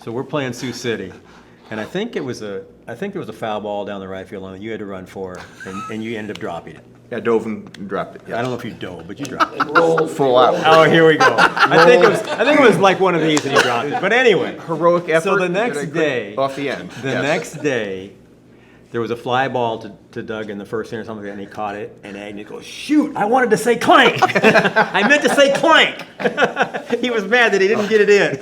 So we're playing Sioux City, and I think there was a foul ball down the right field line that you had to run for, and you ended up dropping it. yeah, dove and dropped it. I don't know if you dove, but you dropped it. Roll. Full out. Oh, here we go. I think it was like one of these, and you dropped it. But anyway, Heroic effort. So the that next I couldn't- day- off the end. the yes. next day, there was a fly ball to Doug in the first inning or something, and he caught it, and Agnew goes, "Shoot, I wanted to say clank. I meant to say clank." He was mad that he didn't get it in.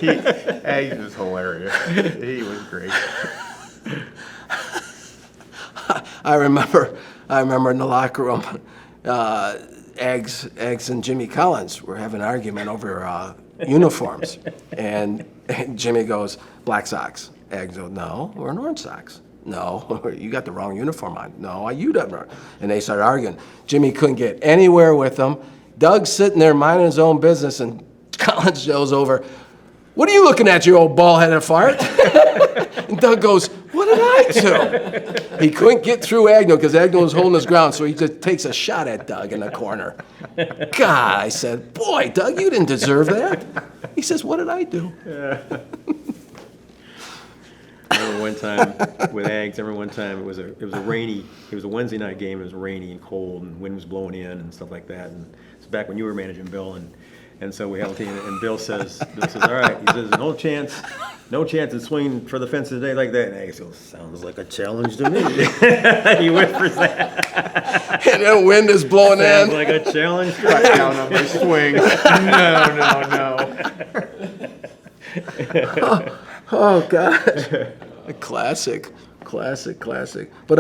Ags was hilarious. He was great. I remember in the locker room, Eggs and Jimmy Collins were having an argument over uniforms. And Jimmy goes, "Black socks." Eggs goes, "No, we're in orange socks." "No, you got the wrong uniform on." "No, you done wrong." And they started arguing. Jimmy couldn't get anywhere with them. Doug's sitting there minding his own business, and Collins yells over, "What are you looking at, you old ball-headed fart?" And Doug goes, "What did I do?" He couldn't get through Agnew because Agnew was holding his ground, so he just takes a shot at Doug in the corner. God, I said, "Boy, Doug, you didn't deserve that." He says, "What did I do?" I remember one time with Ags. I remember one time it was a Wednesday night game. It was rainy and cold, and wind was blowing in and stuff like that. And it's back when you were managing, Bill, and so we held a team. And Bill says, "All right," he says, no chance of swinging for the fences today like that." And Ags goes, "Sounds like a challenge to me." He whispers that. And the wind is blowing Sounds in. like a challenge to Cut me. down on my swing. No. Oh, God. Classic. But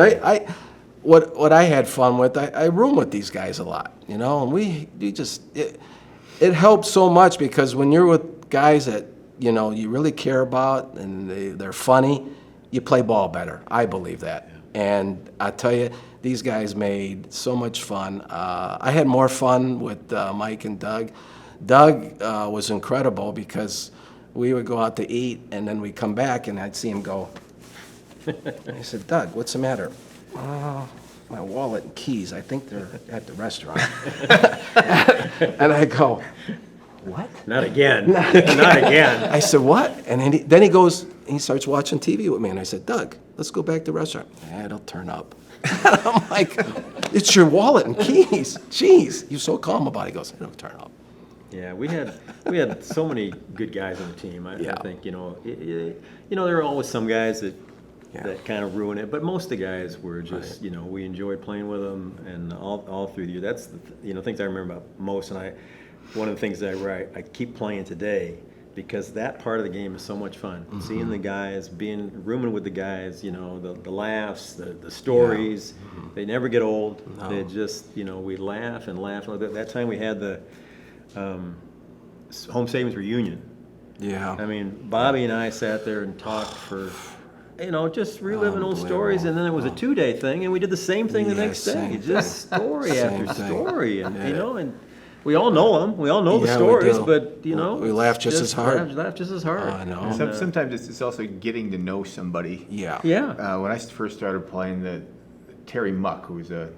what I had fun with, I room with these guys a lot, and we just, it helps so much because when you're with guys that, you really care about and they're funny, you play ball better. I believe that. And I tell you, these guys made so much fun. I had more fun with Mike and Doug. Doug was incredible because we would go out to eat, and then we'd come back, and I'd see him go. I said, "Doug, what's the matter?" "Oh, my wallet and keys. I think they're at the restaurant." And I go, "What?" Not again. Not again. I said, "What?" And then he goes, he starts watching TV with me, and I said, "Doug, let's go back to the restaurant." "Yeah, it'll turn up." And I'm like, "It's your wallet and keys. Jeez." He was so calm about it. He goes, "It'll turn up." Yeah, we had so many good guys on the team. I Yeah. think there are always some guys that Yeah. kind of ruin it, but most of the guys were just we enjoyed playing with them, and all through the year. That's the things I remember about most. And one of the things that I keep playing today because that part of the game is so much fun. Mm-hmm. Seeing the guys, rooming with the guys, the laughs, the stories. Mm-hmm. They never get old. No. They just we laugh and laugh. That time we had the home savings reunion. Yeah. I mean, Bobby and I sat there and talked for, just reliving old Unbelievable. stories, and then it was a 2-day thing, and we did the same thing the Yeah, next day, same just story Same after thing. story, and Yeah. and We all know them. We all know the Yeah, we stories, do. but you know, We laugh just as hard. Laugh just as hard. I know. And, Sometimes it's also getting to know somebody. Yeah. yeah. When I first started playing, Terry Muck, who was a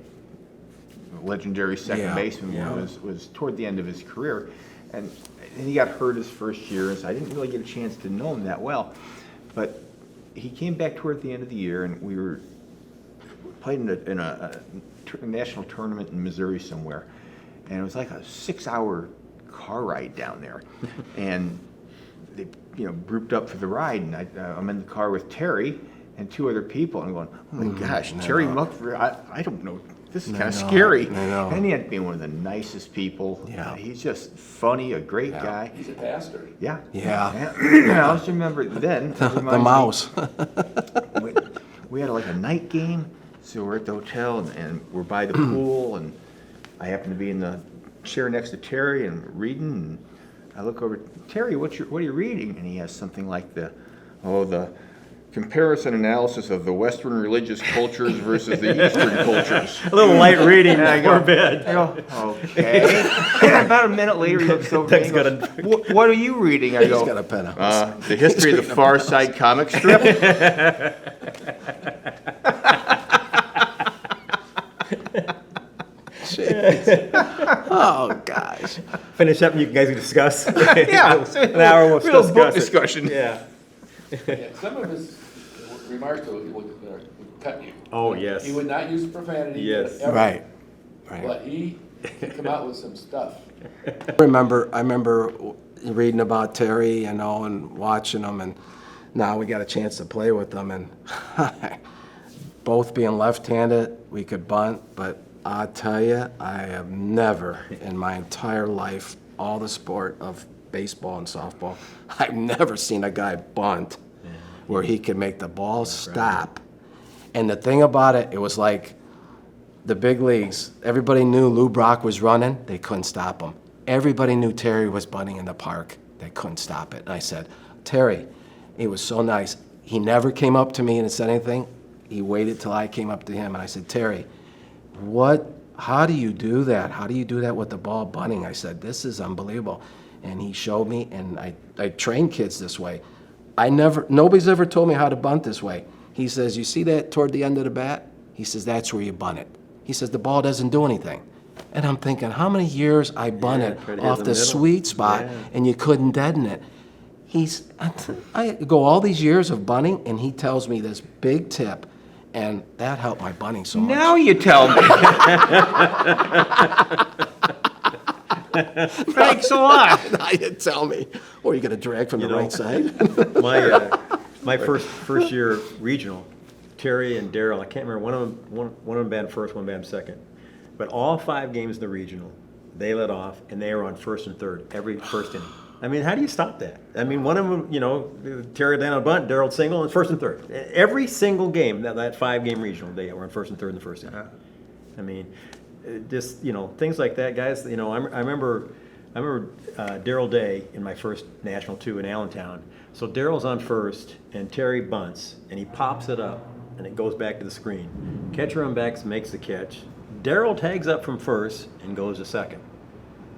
legendary second Yeah, baseman, yeah. was toward the end of his career, and he got hurt his first year, and so I didn't really get a chance to know him that well. But he came back toward the end of the year, and we were played in a national tournament in Missouri somewhere, and it was like a 6-hour car ride down there, and they grouped up for the ride, and I'm in the car with Terry and 2 other people, and I'm going, oh my gosh, Terry Muck, I don't know, this is kind of scary. I know. And he ended up being one of the nicest people. Yeah. He's just funny, a great guy. He's a pastor. Yeah. Yeah. And I also remember then, The mouse. we had like a night game, so we're at the hotel and we're by the pool, and I happen to be in the chair next to Terry and reading, and I look over, Terry, what are you reading? And he has something like the comparison analysis of the Western religious cultures versus the Eastern cultures. A little light reading And I before go, bed. I go, okay. And about a minute later, he looks over at me and goes, what are you reading? I go, He's got a pen out. the history of the Far Side comic strip. Oh, gosh. Finish up and you guys can discuss. Yeah. An hour we'll Real discuss book it. discussion. Yeah. Yeah, some of his remarks would cut you. Oh, yes. He would not use profanity. Yes. ever, Right. But he come out with some stuff. I remember reading about Terry, and watching him, and now we got a chance to play with them, and both being left-handed, we could bunt, but I tell you, I have never in my entire life, all the sport of baseball and softball, I've never seen a guy bunt where he could make the ball stop. And the thing about it, it was like the big leagues, everybody knew Lou Brock was running, they couldn't stop him. Everybody knew Terry was bunting in the park, they couldn't stop it. And I said, Terry, he was so nice. He never came up to me and said anything. He waited till I came up to him, and I said, Terry, how do you do that? How do you do that with the ball bunting? I said, this is unbelievable. And he showed me, and I train kids this way. Nobody's ever told me how to bunt this way. He says, you see that toward the end of the bat? He says, that's where you bunt it. He says, the ball doesn't do anything. And I'm thinking, how many years I bunted try to hit off the the middle. sweet spot, Yeah. and you couldn't deaden it. I go all these years of bunting, and he tells me this big tip, and that helped my bunting so much. Now you tell me. Thanks a lot. Now you tell me. Or you got to drag from the know, right side? My first year regional, Terry and Daryl, I can't remember, one of them batted first, one batted second. But all 5 games in the regional, they led off, and they were on first and third every first inning. I mean, how do you stop that? I mean, one of them, Terry down on bunt, Daryl single, and first and third. Every single game, that 5-game regional, they were on first and third in the first inning. I mean, just, things like that, guys. I remember Daryl Day in my first National 2 in Allentown. So Daryl's on first, and Terry bunts, and he pops it up, and it goes back to the screen. Catcher on backs makes the catch. Daryl tags up from first and goes to second.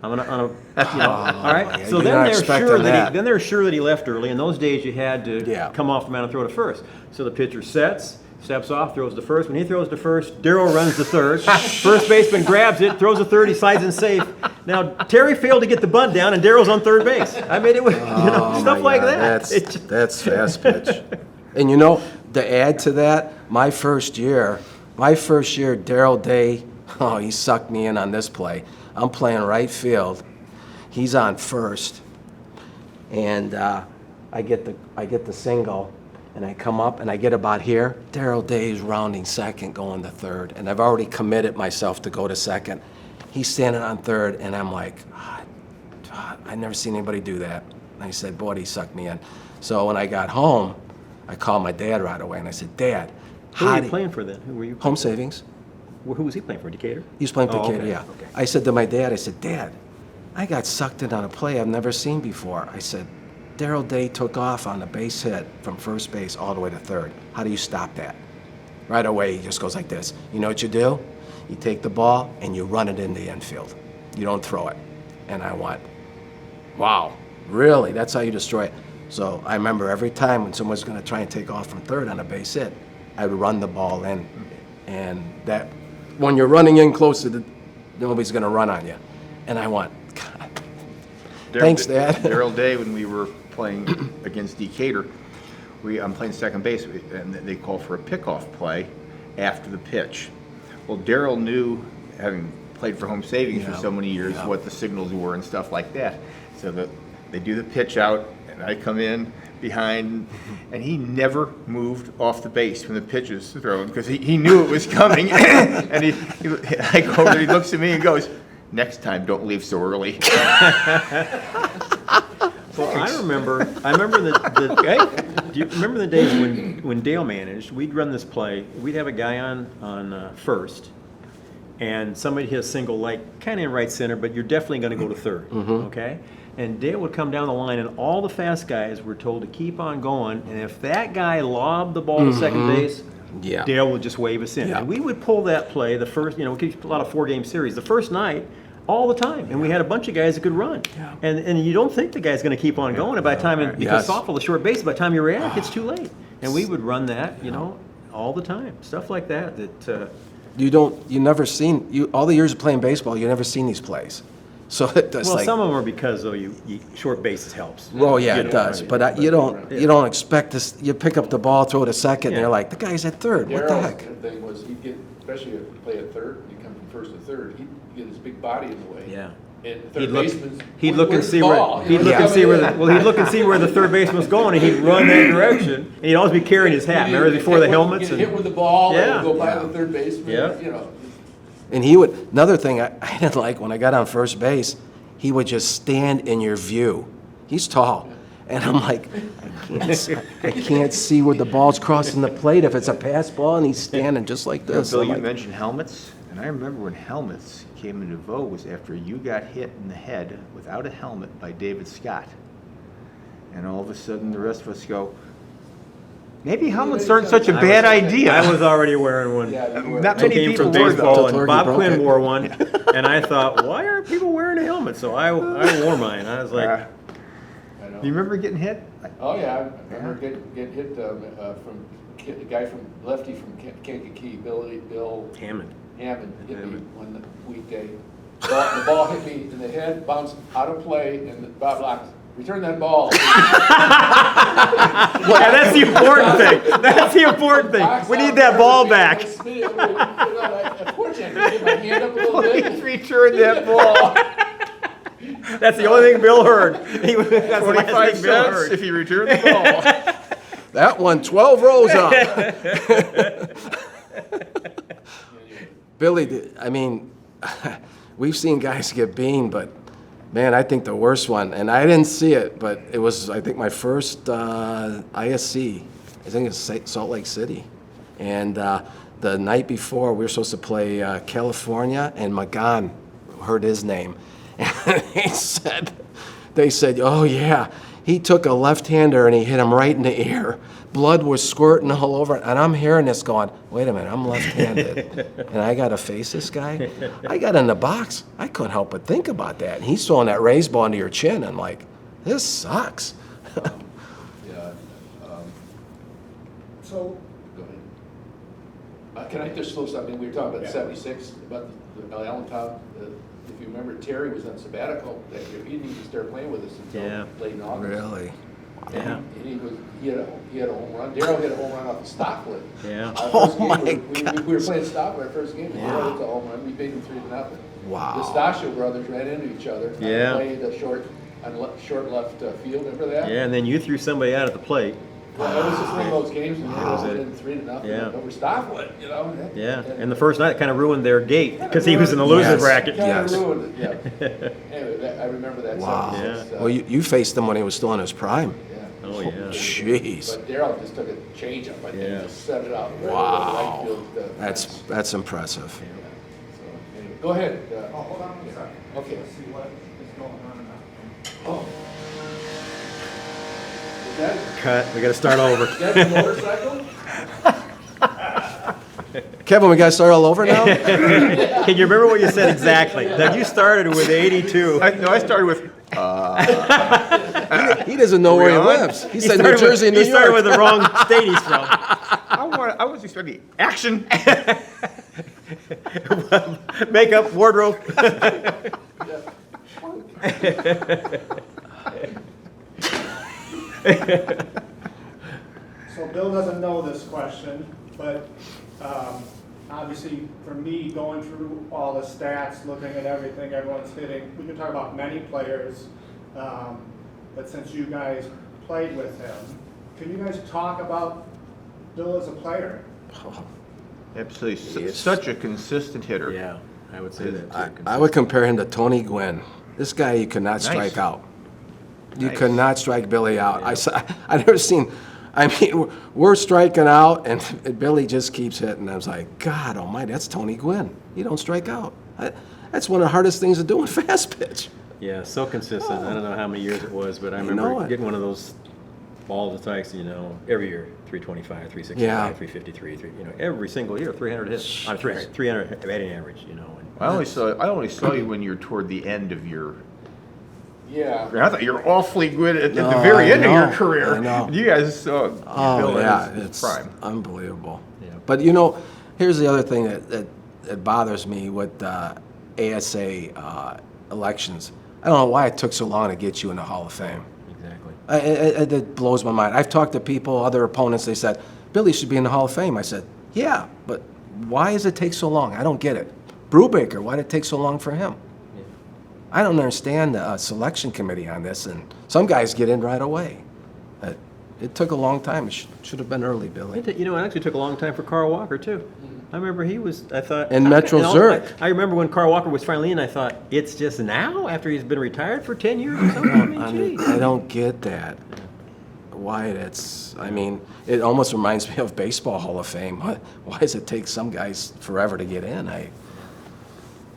All right. yeah, So you're then not they're expecting sure that. that he left early. In those days, you had to come off the mound and throw to first. So the pitcher steps off, throws to first. When he throws to first, Daryl runs to third. First baseman grabs it, throws to third. He slides in safe. Now Terry failed to get the bunt down, and Daryl's on third base. I mean, it was Oh, stuff my like God, that. That's fast pitch. And to add to that, my first year, Daryl Day, he sucked me in on this play. I'm playing right field. He's on first, and I get the single, and I come up and I get about here. Daryl Day is rounding second, going to third, and I've already committed myself to go to second. He's standing on third, and I'm like, I've never seen anybody do that. And I said, boy, he sucked me in. So when I got home, I called my dad right away, and I said, Dad, Who were you playing for then? Who were you? Home Savings. Who was he playing for? Decatur? He was playing for Oh, Decatur, okay, yeah. okay. I said to my dad, Dad, I got sucked in on a play I've never seen before. I said, Daryl Day took off on a base hit from first base all the way to third. How do you stop that? Right away, he just goes like this. You know what you do? You take the ball and you run it in the infield. You don't throw it. And I went, wow, really? That's how you destroy it? So I remember every time when someone was going to try and take off from third on a base hit, I would run the ball in. And that, when you're running in close to the, nobody's going to run on you. And I went, God, thanks, Dad. Daryl Day, when we were playing against Decatur, I'm playing second base, and they call for a pickoff play after the pitch. Well, Daryl knew, having played for Home Savings for so many years, what the signals were and stuff like that. So that they do the pitch out, and I come in behind, and he never moved off the base when the pitch was thrown because he knew it was coming. And I go over there, he looks at me and goes, "Next time, don't leave so early." Well, I remember do you remember the days when Dale managed, we'd run this play, we'd have a guy on first, and somebody hit a single, like, kind of in right center, but you're definitely going to go to third, okay? And Dale would come down the line, and all the fast guys were told to keep on going, and if that guy lobbed the ball to second base, Yeah. Dale would just wave us in. Yeah. And we would pull that play the first, we kept a lot of 4-game series, the first night, all the time, and we had a bunch of guys that could run. Yeah. And you don't think the guy's going to keep on going, and by the time, because Yes. softball, the short base, by the time you react, it's too late. And we would run that, all the time, stuff like that, All the years of playing baseball, you never seen these plays. So that's well, like, some of them are because, though, short bases helps. oh yeah, it does. But you don't expect this. You pick up the ball, throw it a second, and Yeah. you're like, the guy's at third. What the heck? Daryl's thing was he'd get, especially if you play at third, you come from first to third, he'd get his big body in the way. Yeah. And He'd third look, baseman. he'd look and "Where's see the where ball?" he'd look and see where he'd look and see where the third baseman's going, and he'd run that direction. And he'd always be carrying his hat. Remember before the helmets? Get hit with the ball, Yeah. and go by Yeah. the third baseman, Yeah. And another thing I didn't like when I got on first base, he would just stand in your view. He's tall. And I'm like, I can't see where the ball's crossing the plate if it's a pass ball, and he's standing just like this. Bill, I'm you like, mentioned helmets, and I remember when helmets came into vogue was after you got hit in the head without a helmet by David Scott. And all of a sudden, the rest of us go, maybe helmets aren't such a bad idea. I was already wearing one. Yeah, you were. Not I many came people from wore baseball, those. and Torgy Bob broke Quinn it. wore one, and I thought, why aren't people wearing a helmet? So I wore mine. I was like, I know. Do you remember getting hit? Oh, yeah, I remember getting hit from a guy from lefty from Kankakee, Bill Hammond. Hammond hit me one weekday. The ball hit me in the head, bounced out of play, and Bob Locke, return that ball. Yeah, that's the important thing. That's the important thing. We need that ball back. Unfortunately, I get my hand up a little Please bit. return that ball. That's the only thing Bill heard. That's the last 25 thing Bill cents heard. if you return the ball. that one, 12 rows up. Billy, I mean, we've seen guys get beamed, but man, I think the worst one, and I didn't see it, but it was, I think, my first ISC. I think it's Salt Lake City. And the night before, we were supposed to play California, and McGon heard his name. And they said, oh yeah, he took a left-hander and he hit him right in the ear. Blood was squirting all over, and I'm hearing this going, wait a minute, I'm left-handed, and I got to face this guy? I got in the box. I couldn't help but think about that. And he's throwing that raised ball into your chin. I'm like, this sucks. Yeah. So, Go ahead. Can I just throw something? We were talking about Yeah. 76, about the Allentown. If you remember, Terry was on sabbatical that year. He didn't even start playing with us Yeah. until late in August. Really? Yeah. And he had a home run. Darryl hit a home run off of Stockwood. Yeah. Our first game, my we were playing Stockwood our first game. Darryl hits a home run. We beat him 3-0. Wow. The Stasio brothers ran into each other. Yeah. Played a short left field. Remember that? Yeah, and then you threw somebody out at the plate. Well, it was just one of those games, and Wow. they was in 3-0 Yeah. over Stockwood, you know? Yeah, and the first night kind of ruined their gate because he was in the loser Yes. bracket. Kind Yes. of ruined it, yeah. Anyway, I remember that. Wow. 76, Yeah. Well, you faced him when he was still in his prime. yeah. Oh, yeah. Jeez. But Darryl just took a change up, I think, Yeah. just set it out. right Wow. over the right field, That's impressive. So, anyway, go ahead. oh, hold on one second. Okay. Let's see what is going on now. Oh. Is that, Cut. We got to start over. is that the motorcycle? Kevin, we got to start all over now? Can you remember what you said exactly? That you started with 82. I started with, He doesn't know where he on? lives. He said New Jersey, New He started York. with the wrong state he's from. I was expecting action. Makeup, wardrobe. So Bill doesn't know this question, but obviously for me, going through all the stats, looking at everything everyone's hitting, we can talk about many players, but since you guys played with him, can you guys talk about Bill as a player? Absolutely, such a consistent hitter. Yeah, I would say that too. I would compare him to Tony Gwynn. This guy, you could not strike Nice. out. You Nice. could not strike Billy out. I never seen. I mean, we're striking out, and Billy just keeps hitting. I was like, God Almighty, that's Tony Gwynn. You don't strike out. That's one of the hardest things to do in fast pitch. Yeah, so consistent. I don't know how many years it was, but I know remember it. getting one of those balls of strikes, every year, 325, 365, Yeah. 353, every single year, 300 hits, 300 batting average, and I only saw you when you're toward the end of your. Yeah. I thought you were awfully good at the No, very I end of your know, career. I know. You guys saw Oh Bill yeah, in his it's prime. unbelievable. Yeah. But here's the other thing that bothers me with ASA elections. I don't know why it took so long to get you in the Hall of Fame. exactly. It blows my mind. I've talked to people, other opponents. They said Billy should be in the Hall of Fame. I said, yeah, but why does it take so long? I don't get it. Brubaker, why did it take so long for him? I don't understand the selection committee on this, and some guys get in right away. It took a long time. It should have been early, Billy. It actually took a long time for Carl Walker, too. I remember I thought. And Metro also, Zurich. I remember when Carl Walker was finally in, I thought, it's just now, after he's been retired for 10 years or something? I mean, geez. I don't get that. Why it almost reminds me of Baseball Hall of Fame. Why does it take some guys forever to get in?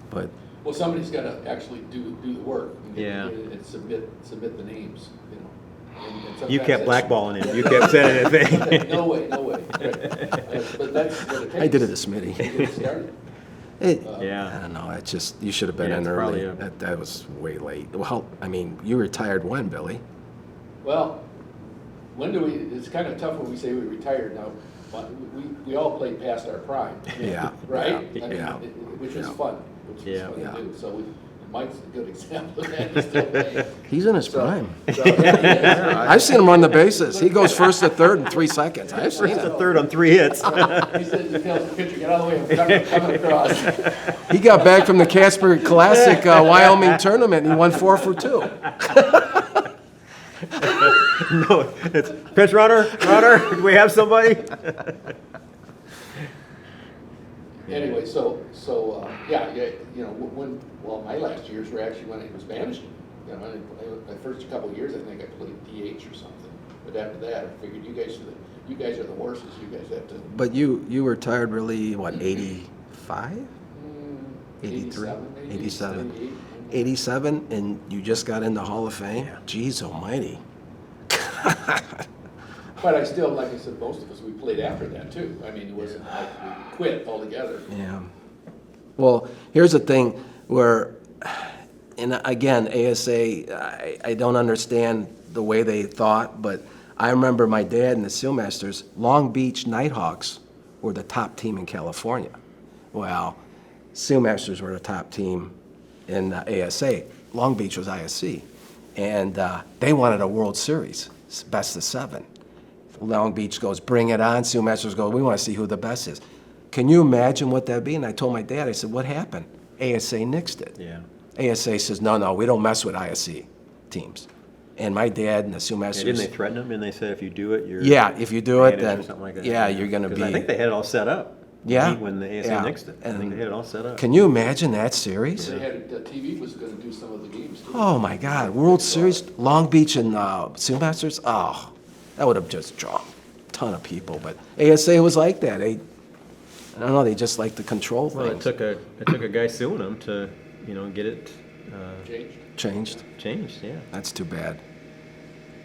But Well, somebody's got to actually do the work. Yeah. And submit the names, And You sometimes kept that's- blackballing him. You kept sending it thing. No way. Right. But that's what it takes. I did it to to Smitty. get started. Yeah. I don't know. You should have been Yeah, in it's early. probably That was way late. Well, you retired when, Billy? Well, it's kind of tough when we say we retired now, but we all played past our prime. Yeah. Right? Yeah. I mean, Yeah. Which was Yeah. fun, which was Yeah. fun Yeah. to do. So Mike's a good example of that. He's still playing. He's in his So- prime. so, yeah. I've seen him run the bases. He goes first to third in 3 seconds. I've seen First it. to third on 3 hits. He says, he tells the pitcher, get out of the way, I'm coming across. He got back from the Casper Classic Wyoming tournament and he won 4 for 2. No, it's pitch runner, do we have somebody? Anyway, my last years were actually when I was managing. My first couple of years, I think I played DH or something. But after that, I figured you guys are the horses. You guys have to. But you retired really, what, 85? 83? 87, 87. 88. 87, and you just got in the Hall of Fame? Yeah. Jeez almighty. But I still, like I said, most of us, we played after that too. I mean, it wasn't like we quit altogether. Yeah. Well, here's the thing where, and again, ASA, I don't understand the way they thought, but I remember my dad and the Sealmasters, Long Beach Nighthawks were the top team in California. Well, Sealmasters were the top team in ASA. Long Beach was ISC. And they wanted a World Series, best of 7. Long Beach goes, bring it on. Sealmasters go, we want to see who the best is. Can you imagine what that'd be? And I told my dad, I said, what happened? ASA nixed it. Yeah. ASA says, no, we don't mess with ISC teams. And my dad and the Sealmasters. Didn't they threaten him and they said if you do it, you're. Yeah, if you do it, banished or then, something like that? yeah, you're going to 'Cause be. I think they had it all set up. Yeah, When the ASA yeah. nixed it. I think they had it all set up. Can you imagine that series? They had, TV was going to do some of the games too. Oh, my God. World Series, Long Beach and Sealmasters, oh, that would have just drawn a ton of people. But ASA was like that. I don't know, they just like to control Well, things. it took a guy suing them to, get it Changed. changed, yeah. That's too bad.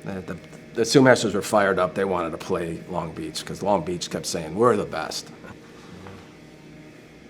The Sealmasters were fired up. They wanted to play Long Beach because Long Beach kept saying, we're the best.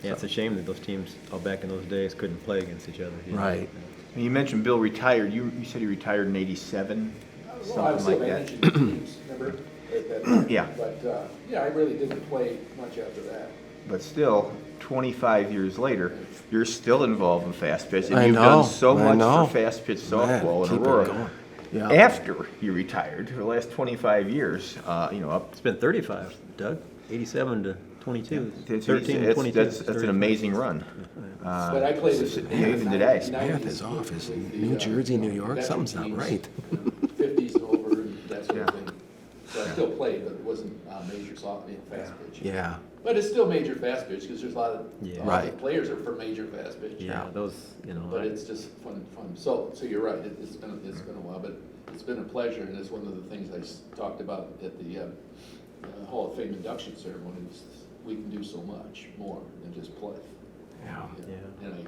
Yeah, it's a shame that those teams, back in those days, couldn't play against each other. you know. Right. You mentioned Bill retired. You said he retired in '87, Well, I was something still like that. managing teams, remember, at that time? Yeah. But, yeah, I really didn't play much after that. But still, 25 years later, you're still involved in fast pitch, and I you've know, done so I much know. for fast pitch Man, softball keep in it Aurora. going. Yeah. After you retired, for the last 25 years, up It's been 35, Doug, 87 to 22. That's, 13 to 22. that's an 35. amazing run. But I played s- in yeah, even today. Math is off. Is New Jersey, New York? Something's not right. 50s and over and that sort of Yeah. thing. So I still played, but it wasn't major softball, fast pitch. Yeah. But it's still major fast pitch, because there's a lot of, Yeah. a lot of Right. players are for major fast pitch. Yeah, those, But it's just fun. So you're right, it's been a while, but it's been a pleasure, and it's one of the things talked about at the Hall of Fame induction ceremony, is we can do so much more than just play. Yeah. Yeah. And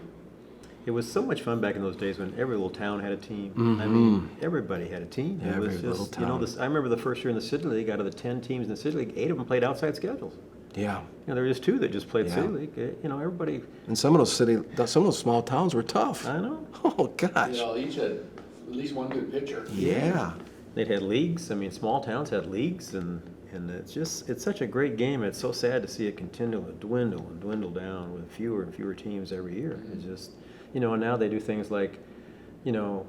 It was so much fun back in those days when every little town had a team. I Mhm. mean, everybody had a team. Yeah, It was every little just, you know, town. I remember the first year in the City League, out of the 10 teams in the City League, 8 of them played outside schedules. Yeah. You know, there were just 2 that just played Yeah. City League. You know, everybody, And some of those small towns were tough. I know. Oh, gosh. each had at least one good pitcher. Yeah. They'd had leagues. I mean, small towns had leagues, and it's such a great game. It's so sad to see it continue to dwindle and dwindle down with fewer and fewer teams every year. It's just, you know, and now they do things like, you know,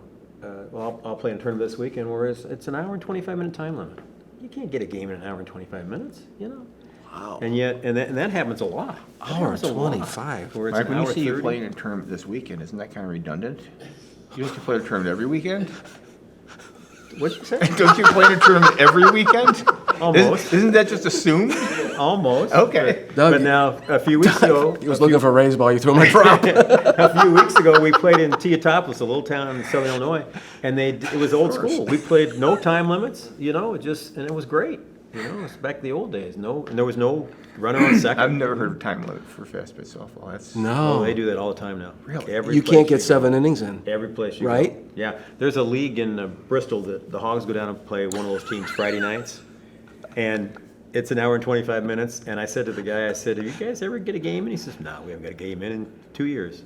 well, I'll play in a tournament this weekend where it's an hour and 25-minute time limit. You can't get a game in an hour and 25 minutes, you know? Wow. And yet, and that happens a lot. That Hour happens a lot, 25. Where it's Mike, an when you hour say you're 30. playing a tournament this weekend, isn't that kind of redundant? You don't play a tournament every weekend? What'd you say? Don't you play in a tournament every weekend? Almost. Isn't that just assumed? Almost. Okay. Doug, But now, a few weeks ago, He was looking for a raise ball. You threw him a drop. a few weeks ago, we played in Teotopolis, a little town in southern Illinois, and it was old school. We played no time limits, you know, and it was great. You know, it's back to the old days. And there was no runner on second. I've never heard of time limit for fast pitch softball. That's Oh, No. they do that all the time now. Really? Every You place can't get go. 7 innings in. Every place you Right? go. Yeah. There's a league in Bristol that the Hogs go down and play one of those teams Friday nights. And it's an hour and 25 minutes. And I said to the guy, I said, "Do you guys ever get a game?" And he says, "No, we haven't got a game in 2 years.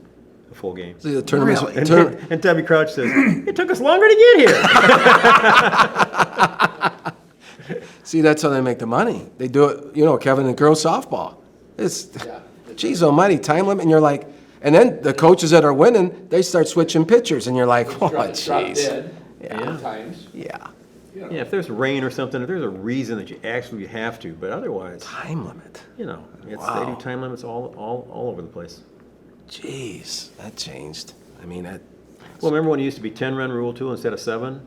A full game." See, the tournament's, Really? And Tubby Crouch says, "It took us longer to get here." See, that's how they make the money. They do it, you know, Kevin, in girls softball. It's, Yeah. geez almighty, time limit, and you're like, and then the coaches that are winning, they start switching pitchers, and you're like, oh, Drop jeez. dead Yeah. times. Yeah, You know. Yeah, if there's rain or something, if there's a reason that you actually have to, but otherwise, time limit. you know, they Wow. do time limits all over the place. Jeez, that changed. I mean, that, Well, remember when it used to be 10-run rule too instead of 7?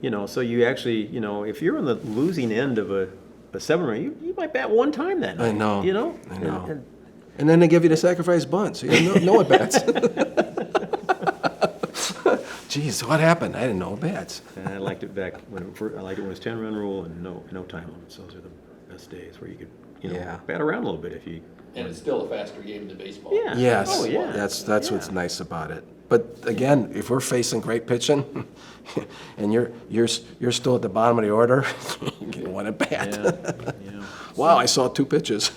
You know, so you actually, you know, if you're on the losing end of a 7-run, you might bat one time that night. I know. You know? I know. And and then they give you the sacrifice bunt, so you know at bats. Jeez, what happened? I didn't know bats. and I liked it back when I liked it when it was 10-run rule and no time limits. Those are the best days where you could, you know, Yeah. bat around a little bit if you. And it's still a faster game than baseball. Yeah. Yes, Oh, yeah. that's what's Yeah. nice about it. But again, if we're facing great pitching, and you're still at the bottom of the order, you can win at bat. Yeah. Yeah. Wow, I saw 2 pitches.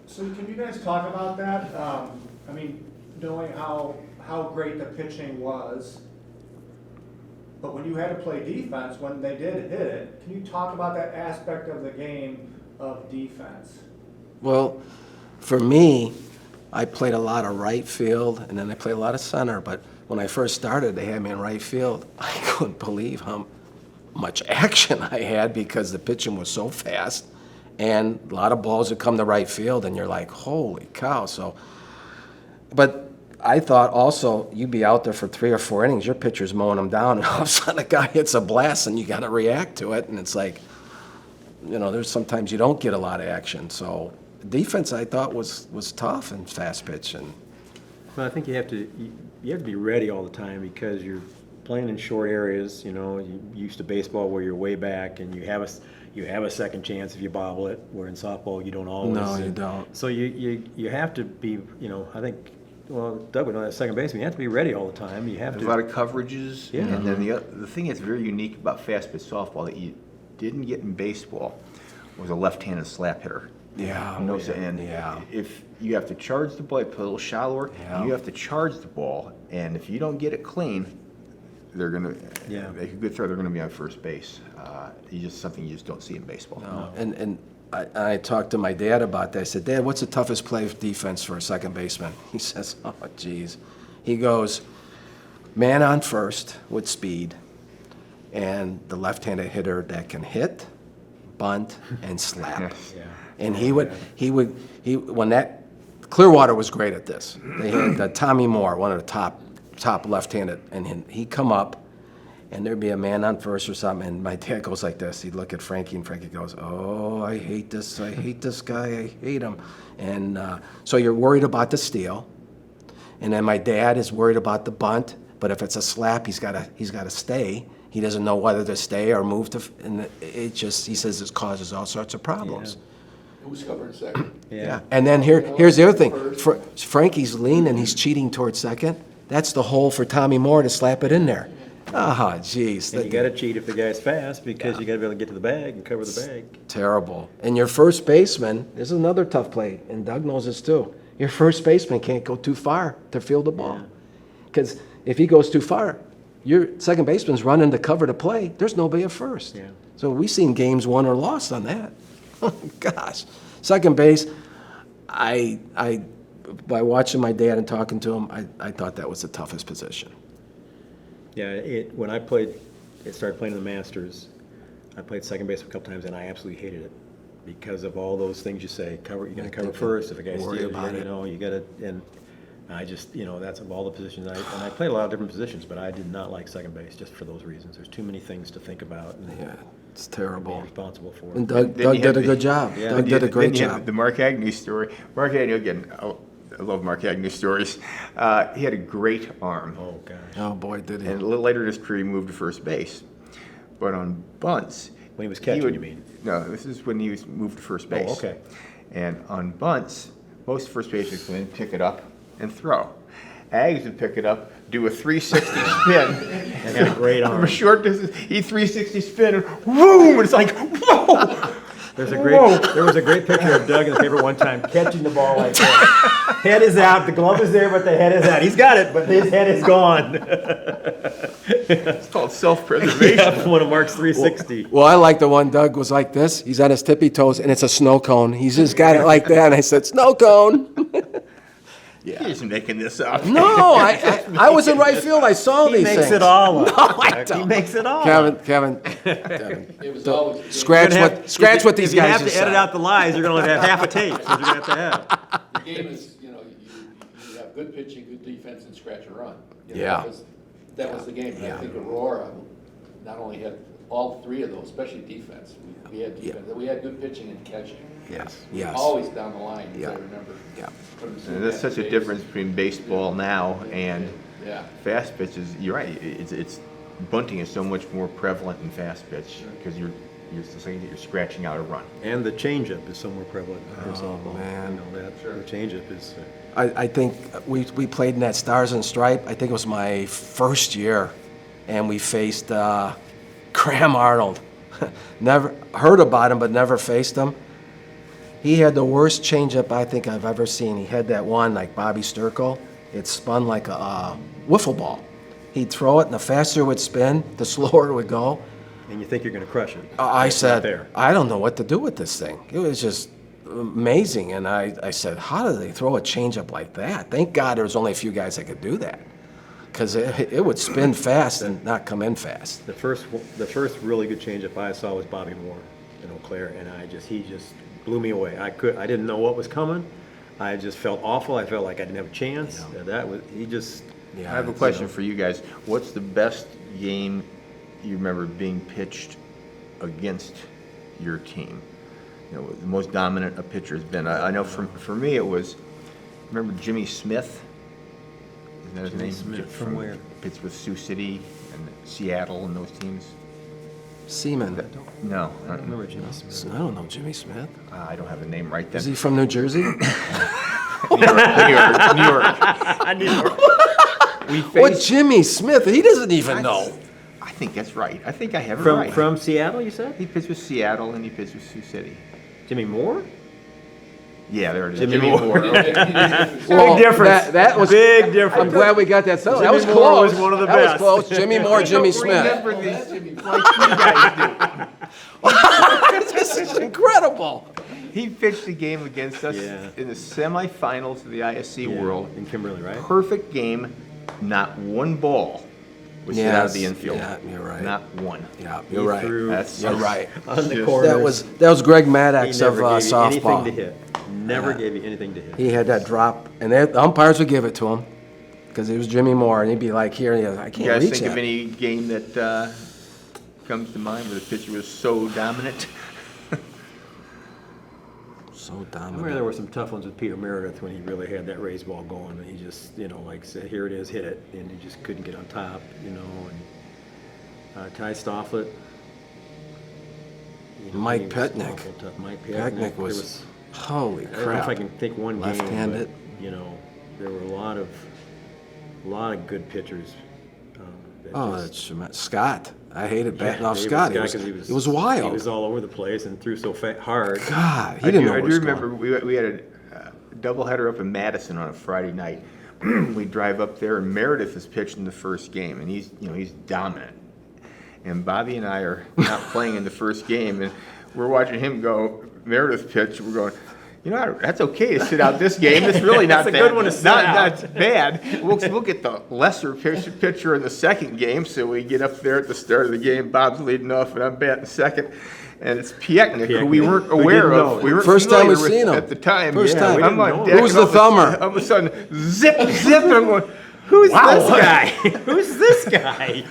So can you guys talk about that? I mean, knowing how great the pitching was, but when you had to play defense, when they did hit it, can you talk about that aspect of the game of defense? Well, for me, I played a lot of right field, and then I played a lot of center, but when I first started, they had me in right field. I couldn't believe how much action I had because the pitching was so fast, and a lot of balls would come to right field, and you're like, holy cow. So, but I thought also, you'd be out there for 3 or 4 innings, your pitcher's mowing them down, and all of a sudden a guy hits a blast, and you got to react to it, and it's like, you know, there's sometimes you don't get a lot of action. So defense, I thought, was tough and fast pitch. And Well, I think you have to be ready all the time because you're playing in short areas. You know, you used to baseball where you're way back and you have a second chance if you bobble it. Where in softball you don't always. No, you don't. So you have to be. You know, I think. Well, Doug would know that second baseman. You have to be ready all the time. You have There's to. a lot of coverages. Yeah. And then the thing that's very unique about fast pitch softball that you didn't get in baseball was a left-handed slap hitter. Yeah, No, and yeah. if you have to charge the ball, put a little shallower, Yeah. you have to charge the ball, and if you don't get it clean, they're gonna, Yeah. make a good throw, they're gonna be on first base. Something you just don't see in baseball. No, and I talked to my dad about that. I said, Dad, what's the toughest play of defense for a second baseman? He says, oh, geez. He goes, man on first with speed, and the left-handed hitter that can hit, bunt, and slap. Yes. Yeah. And when that, Clearwater was great at this. They had Tommy Moore, one of the top left-handed, and he'd come up, and there'd be a man on first or something, and my dad goes like this. He'd look at Frankie, and Frankie goes, oh, I hate this guy, I hate him. And so you're worried about the steal, and then my dad is worried about the bunt, but if it's a slap, he's got to stay. He doesn't know whether to stay or move to, and he says it causes all sorts of problems. Who's covering second? Yeah. And then here's the other thing. Frankie's lean and he's cheating towards second. That's the hole for Tommy Moore to slap it in there. Ah, jeez. And you gotta cheat if the guy's fast, because you gotta be able to get to the bag and cover the bag. Terrible. And your first baseman, this is another tough play, and Doug knows this too. Your first baseman can't go too far to field the ball. Because if he goes too far, your second baseman's running to cover the play. There's nobody at first. Yeah. So we've seen games won or lost on that. Oh, gosh. Second base, by watching my dad and talking to him, I thought that was the toughest position. Yeah, when I started playing in the Masters, I played second base a couple times, and I absolutely hated it because of all those things you say. You gotta cover first. If a guy steals, Worry about it. you gotta, and I just, that's of all the positions. And I played a lot of different positions, but I did not like second base just for those reasons. There's too many things to think about and Yeah, it's be terrible. responsible for. And Doug Then you did have a the- good job. Yeah. Doug did a great Then you have job. the Mark Agnew story. Mark Agnew, again, I love Mark Agnew stories. He had a great arm. Oh, gosh. Oh, boy, did he. And a little later in his career, he moved to first base. But on bunts. When he was catching, you mean? No, this is when he was moved to first base. Oh, okay. And on bunts, most first basemen come in, pick it up, and throw. Ags would pick it up, do a 360 spin. And had a great From arm. a short distance, he 360 spin, and boom! It's like, whoa! There was a great picture of Doug in the paper one time catching the ball like that. Head is out, the glove is there, but the head is out. He's got it, but his head is gone. It's called self-preservation. Yeah, one of Mark's 360. Well, I like the one Doug was like this. He's on his tippy toes, and it's a snow cone. He's just got it like that, and I said, snow cone. He's making this up. No, I was in right field. I saw He these makes things. it all up. No, I He don't. makes it all. Kevin, It was always. scratch You're gonna what have- these if you guys have to just edit said. out the lies, you're going to have half a tape. That's what you're going to have to have. The game is, you have good pitching, good defense, and scratch and run. Yeah. That was the game. And I think Aurora not only had all three of those, especially defense. We had defense, we had good pitching and catching. Yes. Always down the line, as Yeah. I remember. Yeah. Put 'em And through there's that such a phase. difference between baseball now and Yeah. fast pitches. You're right. It's bunting is so much more prevalent in fast pitch because you're saying that you're scratching out a run. And the changeup is somewhere prevalent in softball. man. The changeup is. I think we played in that Stars and Stripe. I think it was my first year, and we faced Graham Arnold. Never heard about him, but never faced him. He had the worst changeup I think I've ever seen. He had that one like Bobby Sturkle. It spun like a wiffle ball. He'd throw it, and the faster it would spin, the slower it would go. And you think you're going to crush it. I It's not said, there. I don't know what to do with this thing. It was just amazing. And I said, how do they throw a changeup like that? Thank God there was only a few guys that could do that. Because it would spin fast and not come in fast. The first really good changeup I saw was Bobby Moore in Eau Claire, and he just blew me away. I didn't know what was coming. I just felt awful. I felt like I didn't have a chance. I have a question for you guys. What's the best game you remember being pitched against your team? The most dominant a pitcher has been. I know for me it was, remember Jimmy Smith? Isn't that his Jimmy name? Smith, from where? Pitched with Sioux City and Seattle and those teams. Seaman. No, I don't remember Jimmy Smith. I don't know Jimmy Smith. I don't have a name right then. Is he from New Jersey? New York. We What faced. Jimmy Smith? He doesn't even know. I think that's right. I think I have it right. From Seattle, you said? He pitched with Seattle and he pitched with Sioux City. Jimmy Moore? Yeah, there it is. Jimmy Jimmy Moore. Okay. Well, Big difference. That was, Big difference. I'm glad we got that settled. That Jimmy was Moore close. was one of the That best. was close. Jimmy Moore, Jimmy Smith. Oh, that's Jimmy. This is incredible. He pitched a game against us Yeah. in the semifinals of the ISC Yeah, World. in Kimberly, right? Perfect game. Not one ball was hit out of the Yes, infield. yeah, you're right. Not one. Yeah, He you're right. threw That's You're right. on the Just- corners. That was Greg He Maddox of never gave you anything to softball. hit. Never gave you anything to hit. He had that drop, and the umpires would give it to him because it was Jimmy Moore, and he'd be like, "Here," and he goes, "I You can't guys reach think that." of any game that comes to mind where the pitcher was so dominant? So I remember there dominant. were some tough ones with Peter Meredith when he really had that raised ball going, and he just, like said, here it is, hit it, and he just couldn't get on top, and Ty Stofflet. Mike he was Petnick. awful tough. Mike Petnick There was, holy I don't know if I crap. can think one game, Left-handed. but, there were a lot of good pitchers. That Oh, just- that's tremendous. Scott. I hated batting off David Scott. Scott, It 'cause was wild. He was all over the place and threw so hard. God, he didn't know I where do was remember going. we had a doubleheader up in Madison on a Friday night. We drive up there, and Meredith is pitching the first game, and he's dominant. And Bobby and I are not playing in the first game, and we're watching him go Meredith pitch. We're going, that's okay to sit out this game. It's really not That's a bad. good one to sit out. Not bad. We'll get the lesser pitcher in the second game. So we get up there at the start of the game. Bob's leading off, and I'm batting second. And it's Pieknik, who we weren't We aware didn't of. know. We weren't First time we've familiar with seen him. at the time. First time. We I'm didn't on know. deck, Who's and the thumber? All of a sudden, zip, zip. And I'm going, who's this guy? Who's this guy?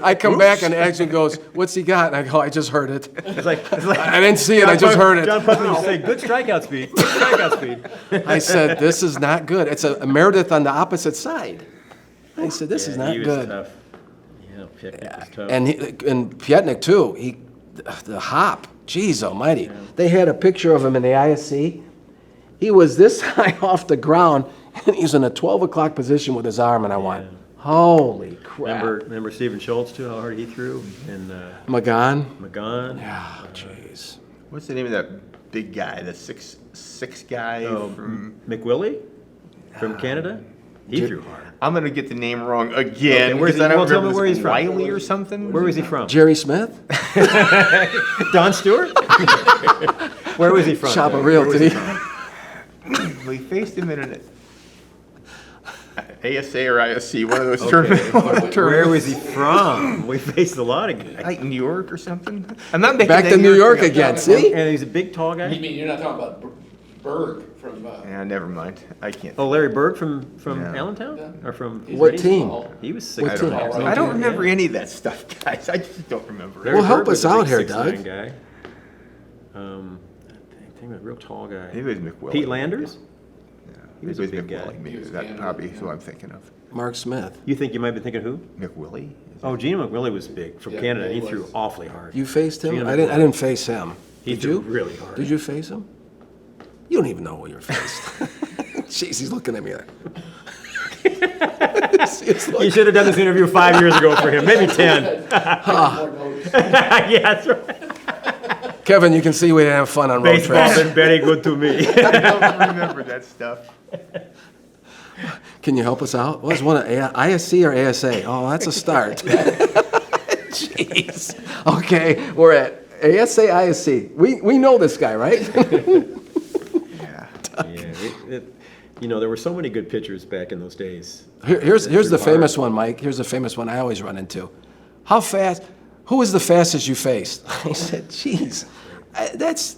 I come back and Action goes, "What's he got?" And I go, "I just heard it. It's like I didn't see it. I just heard it." John Putnam used to say, "Good strikeout speed. Good strikeout speed." I said, "This is not good." It's a Meredith on the opposite side. I said, "This is Yeah, not he was good." tough. Yeah, Picknick was tough. And Pietnik too. The hop. Jeez Almighty. They had a picture of him in the ISC. He was this high off the ground, and he's in a 12 o'clock position with his arm, and I went, "Holy crap!" Remember Stephen Schultz too? How hard he threw, and McGon. McGon. Yeah, jeez. What's the name of that big guy? The six guy Oh, from. McWillie from Canada. He threw hard. I'm gonna get the name wrong again. Okay, where's because I he- don't well, tell me remember where this- he's from. Wiley or something. Where was he from? Jerry Smith. Don Stewart. Where was he from? Shop a Where real, was did he he? from? We faced him in an ASA or ISC, one of those tournaments. Where was he from? We faced a lot of guys. Like New York or something. I'm not making Back that to New York thing up. again. See? And he's a big, tall You guy. mean, you're not talking about Berg from, Yeah, never mind. I can't. Oh, Larry Berg from Yeah. Allentown, or from What he's team? small. He was What 6'9". team? I don't remember any of that stuff, guys. I just don't remember. Larry Well, help Berg was us a big out here, 6'9" Doug. Guy. I think a real tall guy. Maybe it was McWillie. Pete Landers. He was a Maybe it big guy. McWillie. Maybe He was that Canada, probably yeah. is who I'm thinking of. Mark Smith. You think you might be thinking who? McWillie? Oh, Gene McWillie was big from Yeah, Canada. yeah, He he threw was. awfully hard. You faced him? Gina I McWillie. didn't face him. He Did threw you? really hard. Did you face him? You don't even know what you're faced. Jeez, he's looking at me like. It's You like- should have done this interview 5 years ago for him, maybe 10. More notes. Yeah, that's right. Kevin, you can see we didn't have fun on road Baseball trips. been very good to me. I don't remember that stuff. Can you help us out? What was one of ISC or ASA? Oh, that's a start. Jeez. Okay, we're at ASA, ISC. We know this guy, right? Yeah. There were so many good pitchers back in those days. Here's the famous one, Mike. Here's the famous one I always run into. How fast? Who was the fastest you faced? I said, "Geez, that's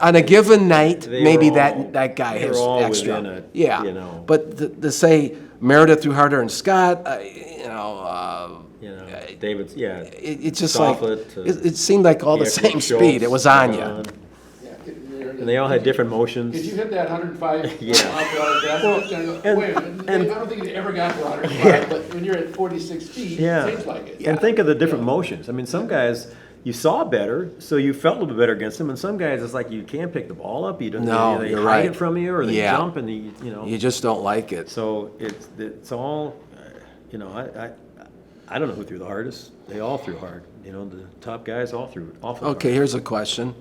on a given night. They Maybe were all- that guy they has were all extra. within a, yeah, you know. But to say Meredith threw harder than Scott, David's, yeah. it's just like Stofflet, it seemed like all the Pieknik, same Schultz, speed. It was on you. McGon. Yeah, And they all had different motions. Could you hit that 105 Yeah. fastball? Wait a minute, I don't think it ever got to 105, but when you're at 46 feet, Yeah. it seems like it. And think of the different motions. I mean, some guys, you saw better, so you felt a little bit better against them, and some guys, it's like you can't pick the ball up. You don't. No, they you're hide right. it from you, or they Yeah. jump, and You just don't like it. So it's all, I don't know who threw the hardest. They all threw hard. The top guys all threw awful hard. Okay, here's a question.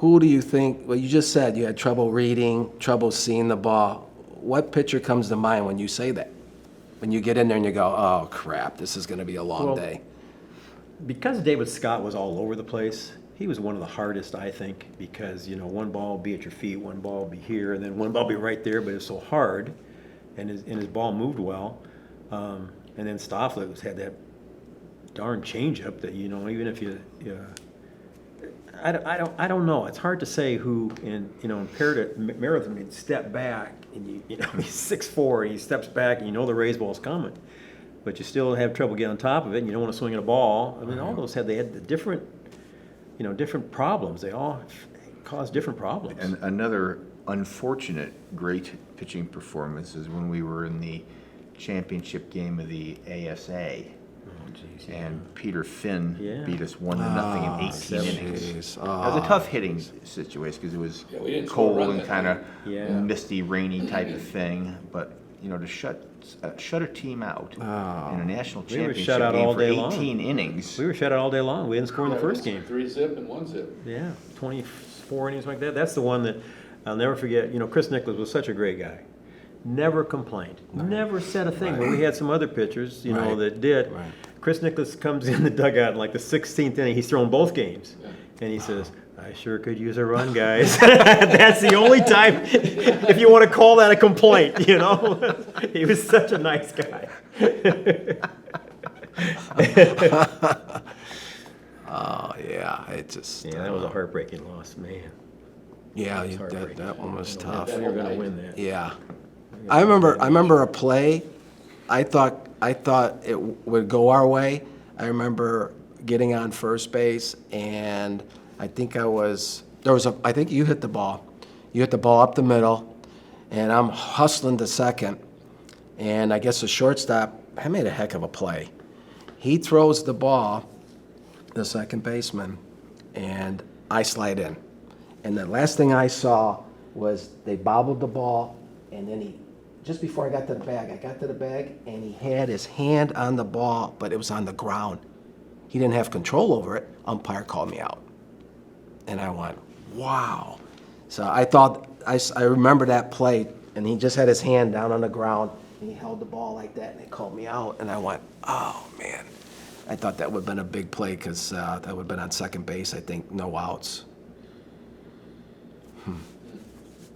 who do you think, well, you just said you had trouble reading, trouble seeing the ball. What pitcher comes to mind when you say that? When you get in there and you go, oh crap, this is gonna be a long Well, day. Because David Scott was all over the place, he was one of the hardest, I think, because, one ball will be at your feet, one ball will be here, and then one ball will be right there, but it's so hard, and his ball moved well. And then Stofflet had that darn changeup that, even if I don't know. It's hard to say who in Marathon, he'd step back and he's 6'4", and he steps back and the raised ball's coming. But you still have trouble getting on top of it and you don't want to swing at a ball. I mean, all those they had the different problems. They all caused different problems. And another unfortunate great pitching performance is when we were in the championship game of the ASA. And Peter Finn beat us 1-0 in 18 innings. Jeez. It was a tough hitting situation because it was Yeah, we didn't score a cold run and that kind night. of Yeah. misty, rainy type of thing. But to shut a team out in a national We were championship shut out game all for day long. 18 innings. We were shut out all day long. We didn't score in the first game. 3-zip and 1-zip. Yeah, 24 innings like that. That's the one that I'll never forget. Chris Nicholas was such a great guy. Never complained. Never said a thing. But we had some other pitchers, Right. that did. Right. Chris Nicholas comes in the dugout in like the 16th inning. He's thrown both games. Yeah. And he says, I sure could use a run, guys. That's the only time, if you want to call that a complaint, He was such a nice guy. Oh, yeah, it just. Yeah, that was a heartbreaking loss, man. Yeah, That was that heartbreaking. one was I tough. thought we were going to win that. Yeah. I remember a play, I thought it would go our way. I remember getting on first base and I think I think you hit the ball. You hit the ball up the middle and I'm hustling to second. And I guess the shortstop, I made a heck of a play. He throws the ball, the second baseman, and I slide in. And the last thing I saw was they bobbled the ball, and then just before I got to the bag, and he had his hand on the ball, but it was on the ground. He didn't have control over it. Umpire called me out. And I went, wow. So I remember that play, and he just had his hand down on the ground, and he held the ball like that, and they called me out, and I went, oh, man. I thought that would have been a big play because that would have been on second base, I think, no outs.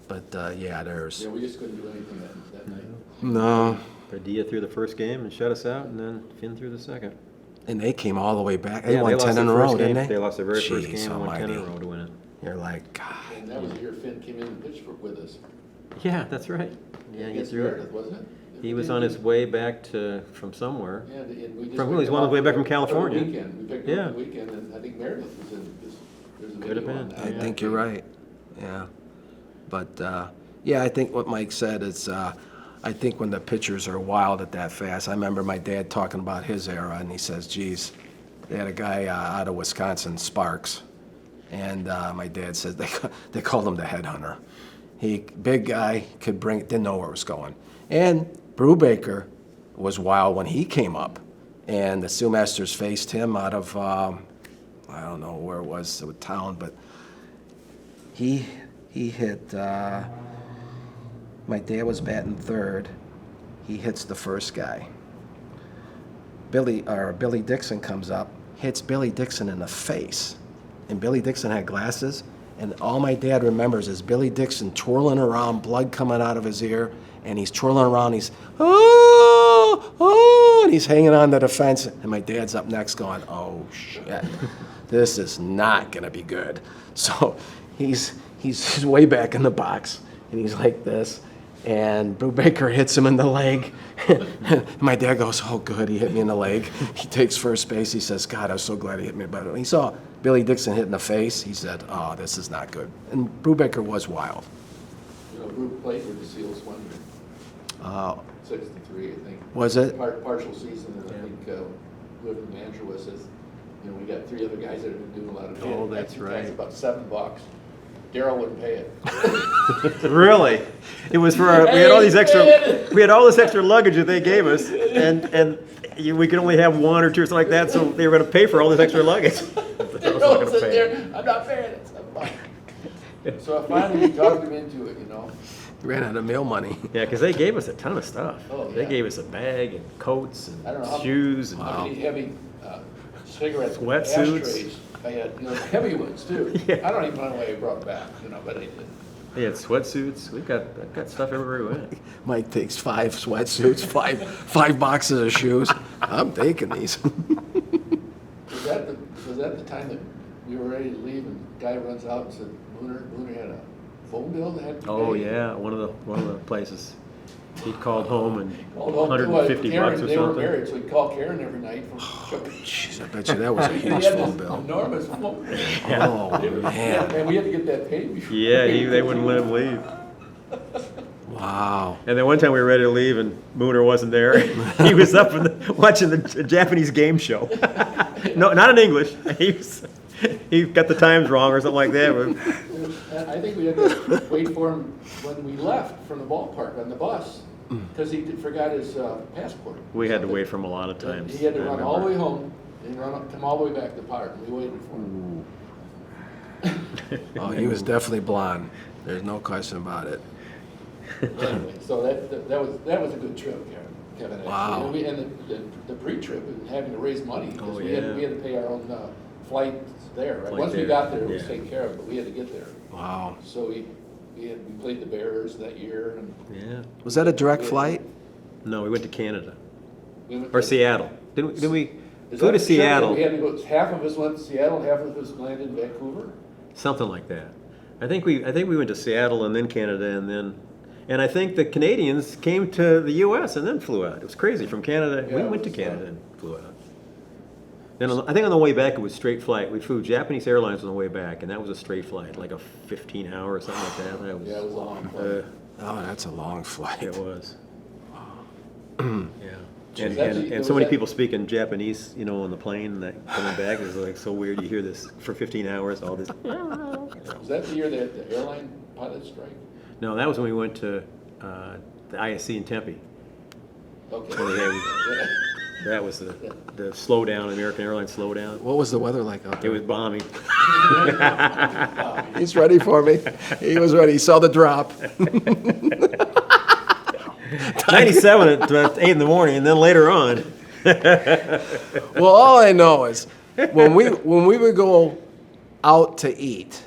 But, yeah, there's... Yeah, we just couldn't do anything that night. No. Padilla threw the first game and shut us out, and then Finn threw the second. And they came all the way back. They Yeah, won 10 lost in their a row, first didn't game. they? They lost their very first Jeez game and won 10 in a almighty. row to win it. You're like, God. And that was the year Finn came in and pitched with us. Yeah, that's right. Yeah, he Against threw it. Meredith, wasn't it? He was on his way back from somewhere. Yeah, and we just. From- picked he's him on his up way back for from California. the weekend. We picked him up Yeah. for the weekend, and I think Meredith was in, there's a Could have video on been. that. I think you're right. Yeah. But, yeah, I think what Mike said is, I think when the pitchers are wild at that fast, I remember my dad talking about his era, and he says, geez, they had a guy out of Wisconsin, Sparks, and my dad said they called him the headhunter. Big guy, didn't know where it was going. And Brubaker was wild when he came up, and the Sioux Masters faced him out of, I don't know where it was, the town, but he hit, my dad was batting third. He hits the first guy. Billy Dixon comes up, hits Billy Dixon in the face. And Billy Dixon had glasses. And all my dad remembers is Billy Dixon twirling around, blood coming out of his ear. And he's twirling around, he's, oh, and he's hanging on to the fence. And my dad's up next going, oh, shit, this is not going to be good. So he's way back in the box, and he's like this. And Brubaker hits him in the leg. My dad goes, oh, good, he hit me in the leg. He takes first base. He says, God, I'm so glad he hit me. But when he saw Billy Dixon hit in the face, he said, oh, this is not good. And Brubaker was wild. You know, Brute played with the Seals one year, 63, I think. Was it? Partial season, and I think whoever the manager was says, we got 3 other guys that have been doing a lot of Oh, it. that's right. It's about $7. Daryl wouldn't pay it. Really? It was for we had all this extra luggage that they gave us, and we could only have 1 or 2 or something like that, so they were going to pay for all this extra luggage. But I was not Daryl gonna said pay it. there, I'm not paying it, $7. So I finally talked him into it, you know. Ran out of meal money. Yeah, because they gave us a ton of stuff. Oh, They yeah. gave us a bag and coats I don't know how- and shoes and How many heavy cigarette Sweatsuits. ashtrays I had, you know, heavy ones too. Yeah. I don't even know why I brought it back, you know, but I did. they had sweatsuits. I've got stuff everywhere we went. Mike takes 5 sweatsuits, five boxes of shoes. I'm taking these. Was that the time that we were ready to leave and the guy runs out and said, Booner had a phone bill that had to be Oh paid? yeah, one of the places. He called home and Called home to, 150 Karen, bucks or they were something. married, so he'd call Karen every night from. Jeez, I bet you that was a He huge had phone this bill. enormous phone bill. Oh, man. And we had to get that paid before. Yeah, they wouldn't let him leave. Wow. And then one time we were ready to leave and Mooner wasn't there. He was up watching the Japanese game show. No, not in English. He got the times wrong or something like that. I think we had to wait for him when we left from the ballpark on the bus, because he forgot his passport. We had to wait for him a lot of times. He had to I run all the remember. way home and come all the way back to the park, and we waited for him. Oh, he was definitely blonde. There's no question about it. Anyway, so that was a good trip, Kevin. actually. Wow. And the pre-trip and having to raise money, because Oh, we had yeah. to pay our own flights there. Right? Flight Once we there, got there, it was yeah. taken care of, but we had to get there. Wow. So we played the Bears that year, and Yeah. Was that a direct flight? No, we went to Canada. we went Or to- Seattle. Didn't we Is flew that to the trip that Seattle? We had to go. Half of us went to Seattle, half of us landed in Vancouver. Something like that. I think we went to Seattle and then Canada and I think the Canadians came to the U.S. and then flew out. It was crazy. From Canada, we Yeah, it went to was, Canada and flew out. Then I think on the way back it was straight flight. We flew Japanese Airlines on the way back, and that was a straight flight, like a 15-hour or something like that. That was, Yeah, it was a long flight. Oh, that's a long flight. it was. Yeah. And, That's- and was so many that- people speaking Japanese, on the plane that coming back. It was like so weird. You hear this for 15 hours, all this. Was that the year that the airline pilot strike? No, that was when we went to the ISC in Tempe. Okay. Oh, yeah, That was the slowdown, American Airlines slowdown. What was the weather like out It there? was bombing. He's ready for me. He was ready. He saw the drop. 97 at 8 in the morning, and then later on. Well, all I know is when we would go out to eat.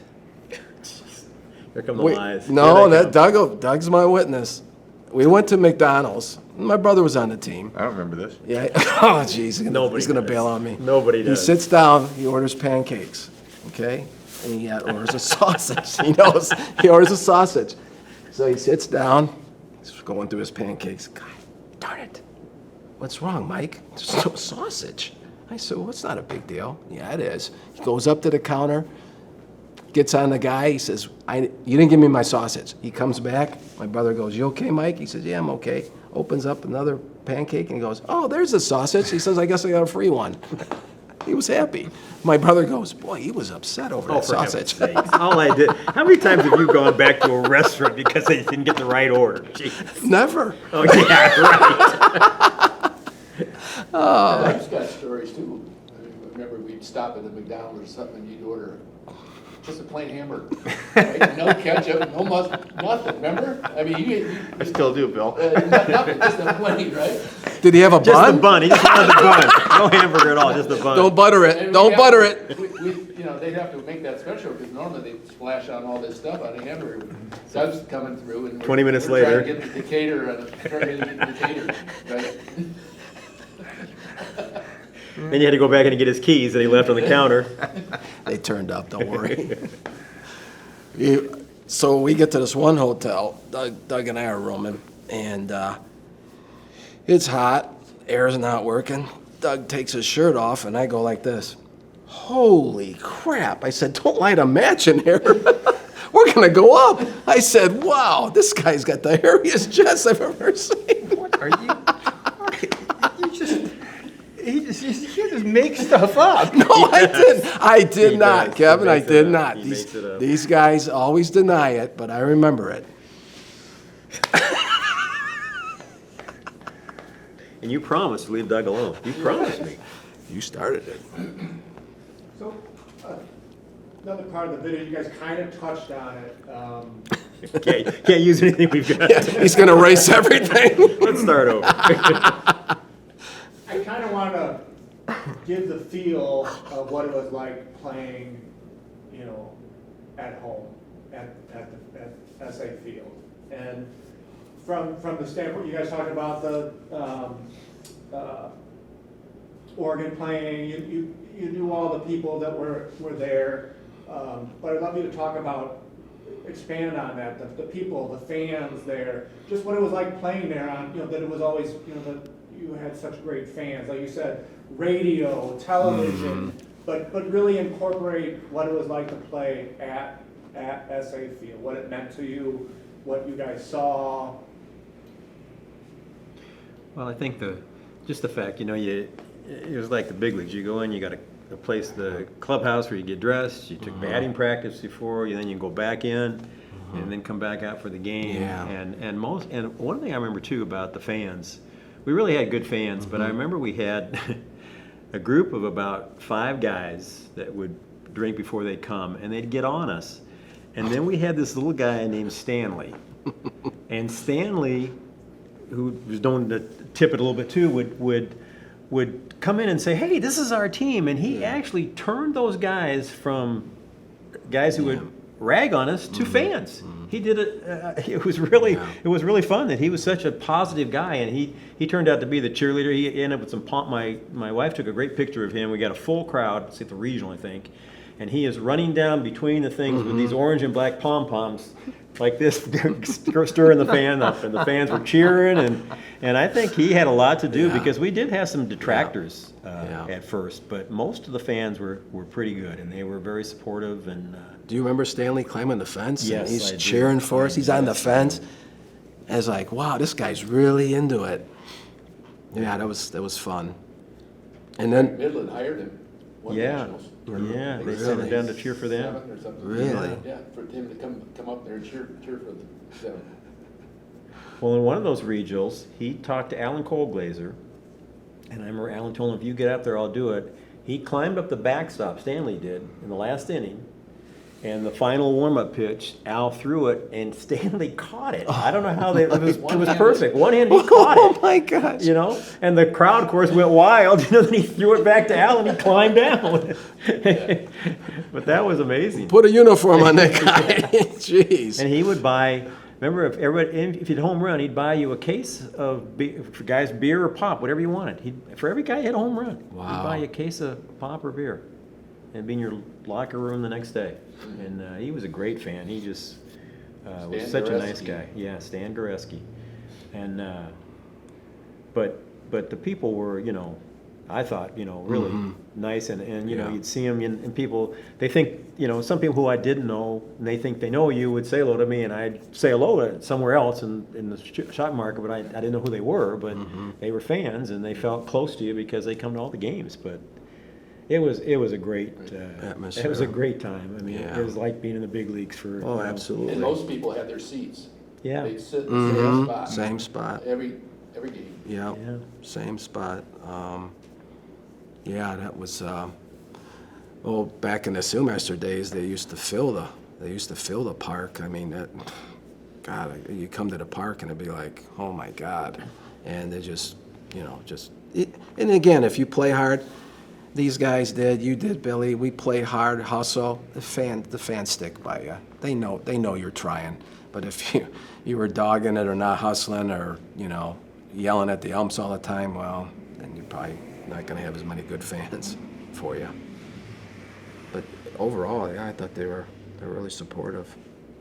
Here come the we- lies. No, Here they that come. Doug's my witness. We went to McDonald's. My brother was on the team. I don't remember this. Yeah. Oh, jeez. Nobody He's gonna does. bail on me. Nobody He does. sits down. He orders pancakes. Okay. And he orders a sausage. He knows. He orders a sausage. So he sits down. He's going through his pancakes. God darn it. What's wrong, Mike? There's no sausage. I said, well, it's not a big deal. Yeah, it is. He goes up to the counter, gets on the guy. He says, you didn't give me my sausage. He comes back. My brother goes, you okay, Mike? He says, yeah, I'm okay. Opens up another pancake and he goes, oh, there's the sausage. He says, I guess I got a free one. He was happy. My brother goes, boy, he was upset over Oh, that for heaven's sausage. sakes. All I did. How many times have you gone back to a restaurant because they didn't get the right order? Jeez. Never. Oh, yeah, right. I've got stories too. I remember we'd stop at a McDonald's or something, and you'd order just a plain hamburger. Right? No ketchup, no mustard, nothing, remember? I mean, you I still do, Bill. nothing, just a plain, right? Did he have a Just bun? the bun. He just wanted the bun. No hamburger at all, just the bun. Don't butter it. And Don't we butter have it. to- they'd have to make that special, because normally they splash on all this stuff on a hamburger. Doug's coming through and. 20 minutes we're trying later. to get the Decatur, trying to get the Decatur, right? Then you had to go back and get his keys that he left on the counter. They turned up, don't worry. So we get to this one hotel, Doug and I are rooming, and it's hot, air's not working. Doug takes his shirt off, and I go like this. Holy crap. I said, don't light a match in here. We're going to go up. I said, wow, this guy's got the hairiest chest I've ever seen. What are you? You just make stuff up. No, I didn't. I did He not, does. Kevin. He I makes it did up. not. He makes it up. These guys always deny it, but I remember it. And you promised to leave Doug alone. You promised me. You started it. So, another part of the video, you guys kind of touched on it. Can't use anything we've got. He's gonna erase everything. Let's start over. I kind of want to give the feel of what it was like playing, you know, at home, at SA Field. And from the standpoint, you guys talked about the organ playing, you knew all the people that were there, but I'd love you to talk about, expand on that, the people, the fans there, just what it was like playing there on, you know, that it was always, you know, that you had such great fans, like you said, radio, television, but really incorporate what it was like to play at SA Field, what it meant to you, what you guys saw. Well, I think just the fact, you know, it was like the big leagues. You go in, you got a place, the clubhouse where you get dressed. You took batting practice before, then you go back in, and then come back out for the game. Yeah. And one thing I remember too about the fans, we really had good fans, but I remember we had a group of about 5 guys that would drink before they'd come, and they'd get on us. And then we had this little guy named Stanley, and Stanley, who was known to tip it a little bit too, would come in and say, "Hey, this is our team," and he actually turned those guys from guys who would rag on us to fans. He did it. It was really fun that he was such a positive guy, and he turned out to be the cheerleader. He ended up with some pomp. My wife took a great picture of him. We got a full crowd. It's at the regional, I think. And he is running down between the things with these orange and black pom-poms like this, stirring the fan up, and the fans were cheering, and I think he had a lot to do because we did have some detractors at first, but most of the fans were pretty good, and they were very supportive. And Do you remember Stanley climbing the fence? Yes, And he's I do. cheering for us. He's on the fence. I was like, wow, this guy's really into it. Yeah, that was fun. And then, Midland hired him, won yeah, nationals. yeah, they Really? sent him down to cheer for them. 7 or something. Really? Yeah, for him to come up there and cheer for them. 7. Well, in one of those regionals, he talked to Alan Colglazer, and I remember Alan told him, "If you get up there, I'll do it." He climbed up the backstop, Stanley did, in the last inning, and the final warm-up pitch, Al threw it, and Stanley caught it. I don't know how it was perfect. One hand, he caught oh it. my gosh. You know, and the crowd, of course, went wild. You know, then he threw it back to Al, and he climbed down. But that was amazing. Put a uniform on that guy. Jeez. And he would buy. Remember, if you had a home run, he'd buy you a case of for guys beer or pop, whatever you wanted. For every guy who had a home run, he'd Wow. buy you a case of pop or beer, and be in your locker room the next day. And he was a great fan. He just was Stan such a nice Goreski. guy. Yeah, Stan Goreski. And but the people were, you know, I thought, you know, really nice, and you know, Yeah. you'd see them, and people, they think, you know, some people who I didn't know, and they think they know you, would say hello to me, and I'd say hello to somewhere else in the shop market, but I didn't know who they were, but they were fans, and they felt close to you because they come to all the games. But it was a great Atmosphere. it was a great time. I mean, Yeah. it was like being in the big leagues for. Oh, you know, absolutely. And most people had their seats. Yeah. They'd sit in the same spot. Same spot. Every game. Yeah, Yeah. same spot. Yeah, that was. Well, back in the Sumaster days, they used to fill the park. I mean, God, you come to the park and it'd be like, oh my God, and they just, you know, and again, if you play hard, these guys did, you did, Billy. We played hard, hustle. The fans stick by you. They know you're trying. But if you were dogging it or not hustling or, you know, yelling at the umps all the time, well, then you're probably not going to have as many good fans for you. But overall, yeah, I thought they were really supportive.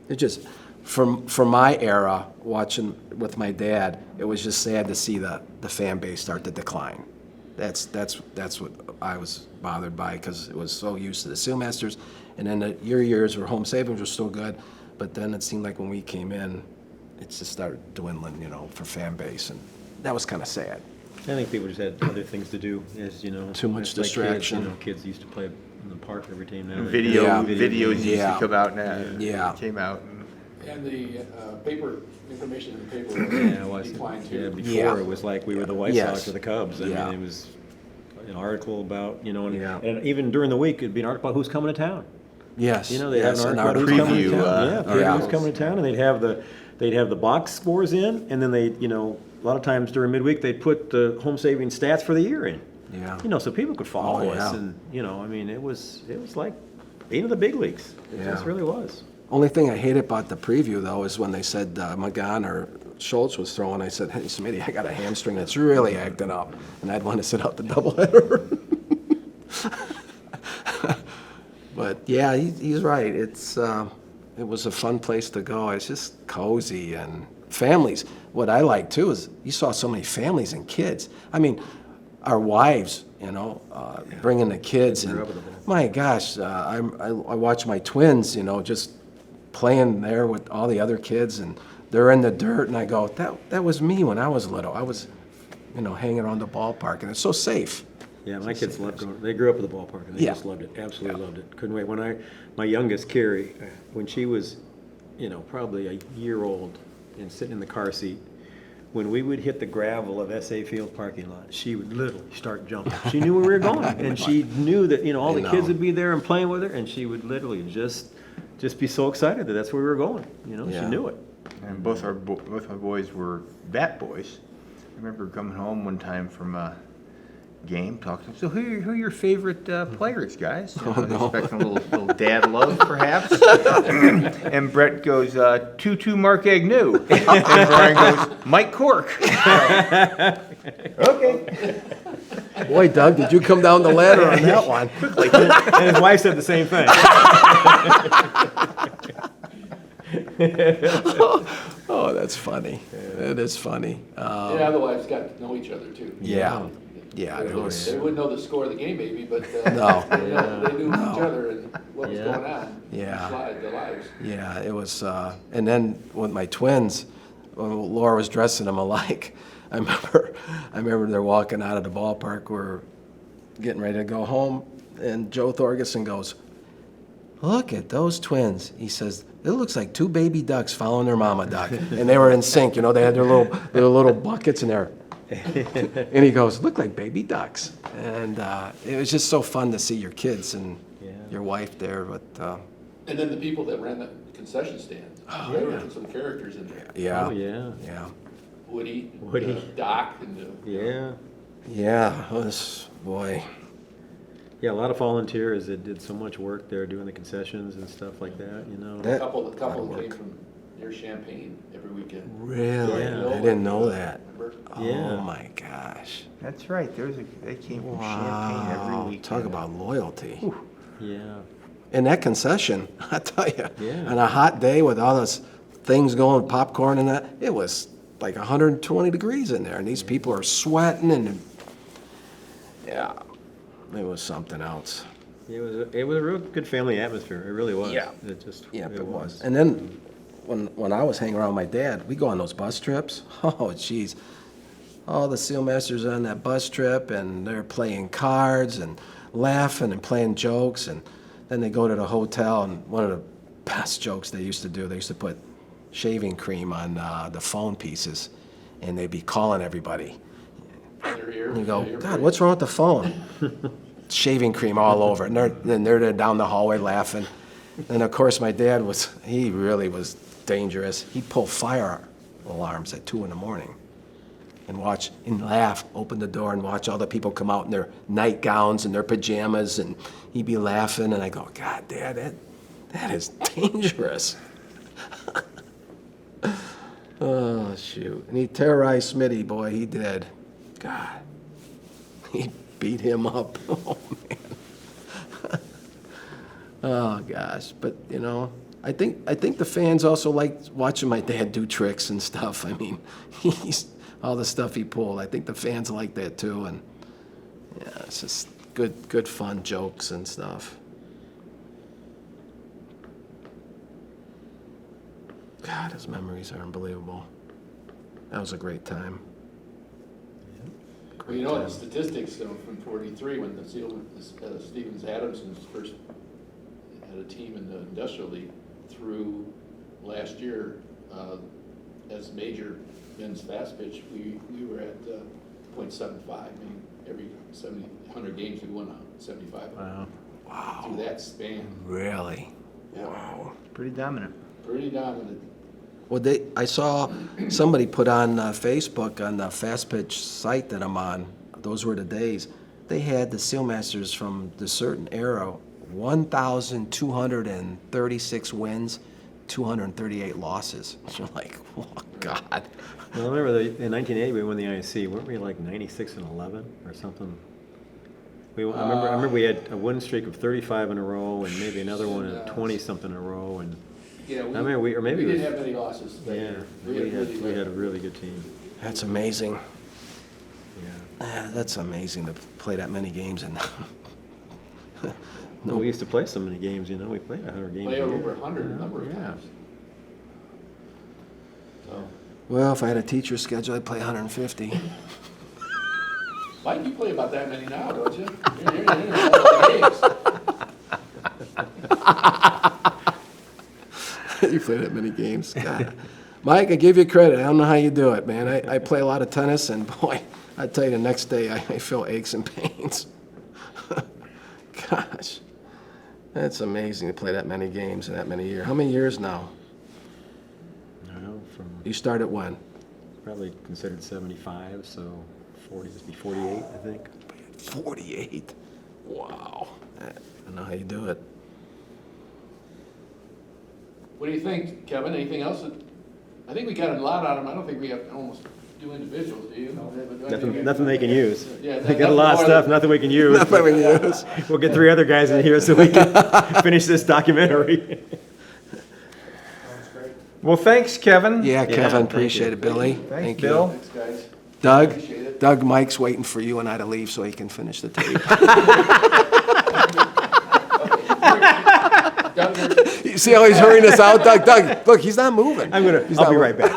It just, from my era, watching with my dad, it was just sad to see the fan base start to decline. That's what I was bothered by, because it was so used to the Sealmasters, and then your years where home savings were still good, but then it seemed like when we came in, it just started dwindling, you know, for fan base, and that was kind of sad. I think people just had other things to do, as you know. Too much it's like distraction. Kids, kids used to play in the park every team now. Yeah. Videos used Yeah. to come out now. Yeah. Came out. And the paper, information in the paper Yeah, it was. declined Yeah, too. before Yeah. it was like we were the White Yes. Sox or the Cubs. I Yeah. mean, it was an article about, you know, and, Yeah. and even during the week, it'd be an article about who's coming to town. Yes. You know, they had yes, an an article who's coming to Preview, town. Yeah, preview yeah. who's coming to town, and they'd have the box scores in, and then they, you know, a lot of times during midweek, they'd put the home saving stats for the year in. Yeah. You know, so people could follow Oh, us, yeah. and, you know, I mean, it was like being in the big leagues. It Yeah. just really was. Only thing I hated about the preview, though, is when they said McGahn or Schultz was throwing, I said, hey, Smitty, I got a hamstring that's really acting up, and I'd want to sit out the doubleheader. But, yeah, he's right. It was a fun place to go. It's just cozy and families. What I like, too, is you saw so many families and kids. I mean, our wives, you know, bringing the kids. And my gosh, I watch my twins, you know, just playing there with all the other kids, and they're in the dirt, and I go, that was me when I was little. I was, you know, hanging around the ballpark, and it's so safe. Yeah, my kids loved going. They grew up at the ballpark, and they Yeah. just loved it. Absolutely loved it. Couldn't wait. My youngest Carrie, when she was, you know, probably a year old and sitting in the car seat, when we would hit the gravel of SA Field parking lot, she would literally start jumping. She knew where we were going, and she knew that, you know, all the kids would be there and playing with her, and she would literally just be so excited that that's where we were going. You know, she Yeah. knew it. And both my boys were bat boys. I remember coming home one time from a game, talking. So who are your favorite players, guys? You know, expecting a little dad love, perhaps. And Brett goes, 2-2 Mark Agnew. And Brian goes, Mike Cork. Okay. Boy, Doug, did you come down the ladder on that one? And his wife said the same thing. Oh, that's funny. It is funny. Yeah, the wives got to know each other too. Yeah. Yeah, They it was. wouldn't know the score of the game maybe, but No. they knew each other and what was Yeah. going on. Yeah. Their lives. Yeah, it was, and then with my twins, when Laura was dressing them alike, I remember they're walking out of the ballpark, we're getting ready to go home, and Joe Thorgerson goes, look at those twins. He says, it looks like two baby ducks following their mama duck. And they were in sync, you know, they had their little buckets in there. And he goes, look like baby ducks. And it was just so fun to see your kids and your wife there. But And then the people that ran the concession stand. There were some characters in there. yeah, Oh, yeah. yeah, Woody. Doc, and Yeah. yeah. It was, boy. Yeah, a lot of volunteers that did so much work there doing the concessions and stuff like that, you know. a couple that came from near Champaign every weekend. Really? Yeah. I didn't know that. Remember? Yeah. Oh my gosh! That's right. They came from Champaign every Wow, week. talk about loyalty. Yeah. And that concession, I tell you, Yeah. on a hot day with all those things going, popcorn and that, it was like 120 degrees in there, and these people are sweating and yeah, it was something else. It was a real good family atmosphere. It really was. Yeah. It just Yeah, it was. And then when I was hanging around with my dad, we go on those bus trips. Oh, jeez. All the SEAL Masters on that bus trip, and they're playing cards and laughing and playing jokes, and then they go to the hotel, and one of the best jokes they used to do, they used to put shaving cream on the phone pieces, and they'd be calling everybody. They're here. And you go, They're God, here. what's wrong with the phone? Shaving cream all over. And they're there down the hallway laughing. And of course, my dad he really was dangerous. He'd pull fire alarms at 2 a.m. and watch and laugh, open the door and watch all the people come out in their nightgowns and their pajamas. And he'd be laughing. And I go, God, Dad, that is dangerous. Oh, shoot. And he terrorized Smitty, boy, he did. God, he beat him up. Oh, man. Oh, gosh. But, you know, I think the fans also liked watching my dad do tricks and stuff. I mean, all the stuff he pulled. I think the fans like that, too. And, yeah, it's just good fun jokes and stuff. God, his memories are unbelievable. That was a great time. Well, you know, the statistics from 43, when the Stevens Adamsons first had a team in the Industrial League through last year as major men's fast pitch, we were at .75. I mean, every 100 games we won 75. Wow. through that span. Really? Wow. Pretty dominant. Pretty dominant. Well, I saw somebody put on Facebook on the Fast Pitch site that I'm on, those were the days, they had the Sealmasters from the certain era, 1,236 wins, 238 losses. You're like, oh, God. Well, I remember in 1980 we won the IC. Weren't we like 96-11 or something? I remember we had a win streak of 35 in a row, and maybe another one at 20-something in a row, and Yeah, I mean, or maybe we it didn't was- have many losses that yeah, year. we had a really good team. That's amazing. Yeah. That's amazing to play that many games and No, we used to play so many games. You know, we played 100 games. Play a year. over 100 a number of Yeah. times. So, Well, if I had a teacher schedule, I'd play 150. Mike, you play about that many now, don't you? You're in a lot of games. You play that many games? God. Mike, I give you credit. I don't know how you do it, man. I play a lot of tennis, and boy, I tell you, the next day I feel aches and pains. Gosh, that's amazing to play that many games in that many years. How many years now? Well, from You started when? probably considered 75, so 40 must be 48, I think. 48. Wow. I don't know how you do it. What do you think, Kevin? Anything else? I think we got a lot out of them. I don't think we have to almost do individuals, do you? Nothing they can use. Yeah, They got a lot of nothing more stuff, than- nothing we can use. Nothing we can use. We'll get 3 other guys in here so we can finish this documentary. Sounds great. Well, thanks, Kevin. Yeah, Yeah, Kevin, thank appreciate you. it, Billy. Thanks, Thank Bill. Thanks, guys. Doug, Appreciate it. Doug, Mike's waiting for you and I to leave so he can finish the tape. Doug, You see how he's hurrying us out, Doug? Doug, look, he's not moving. I'll be right back.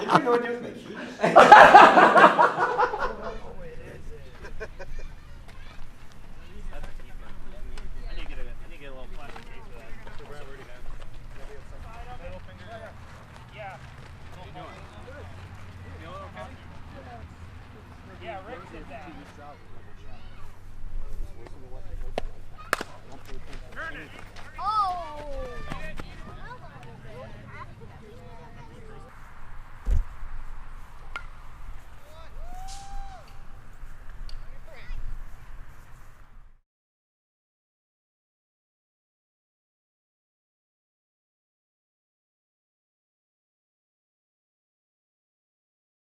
Did you know what you're doing?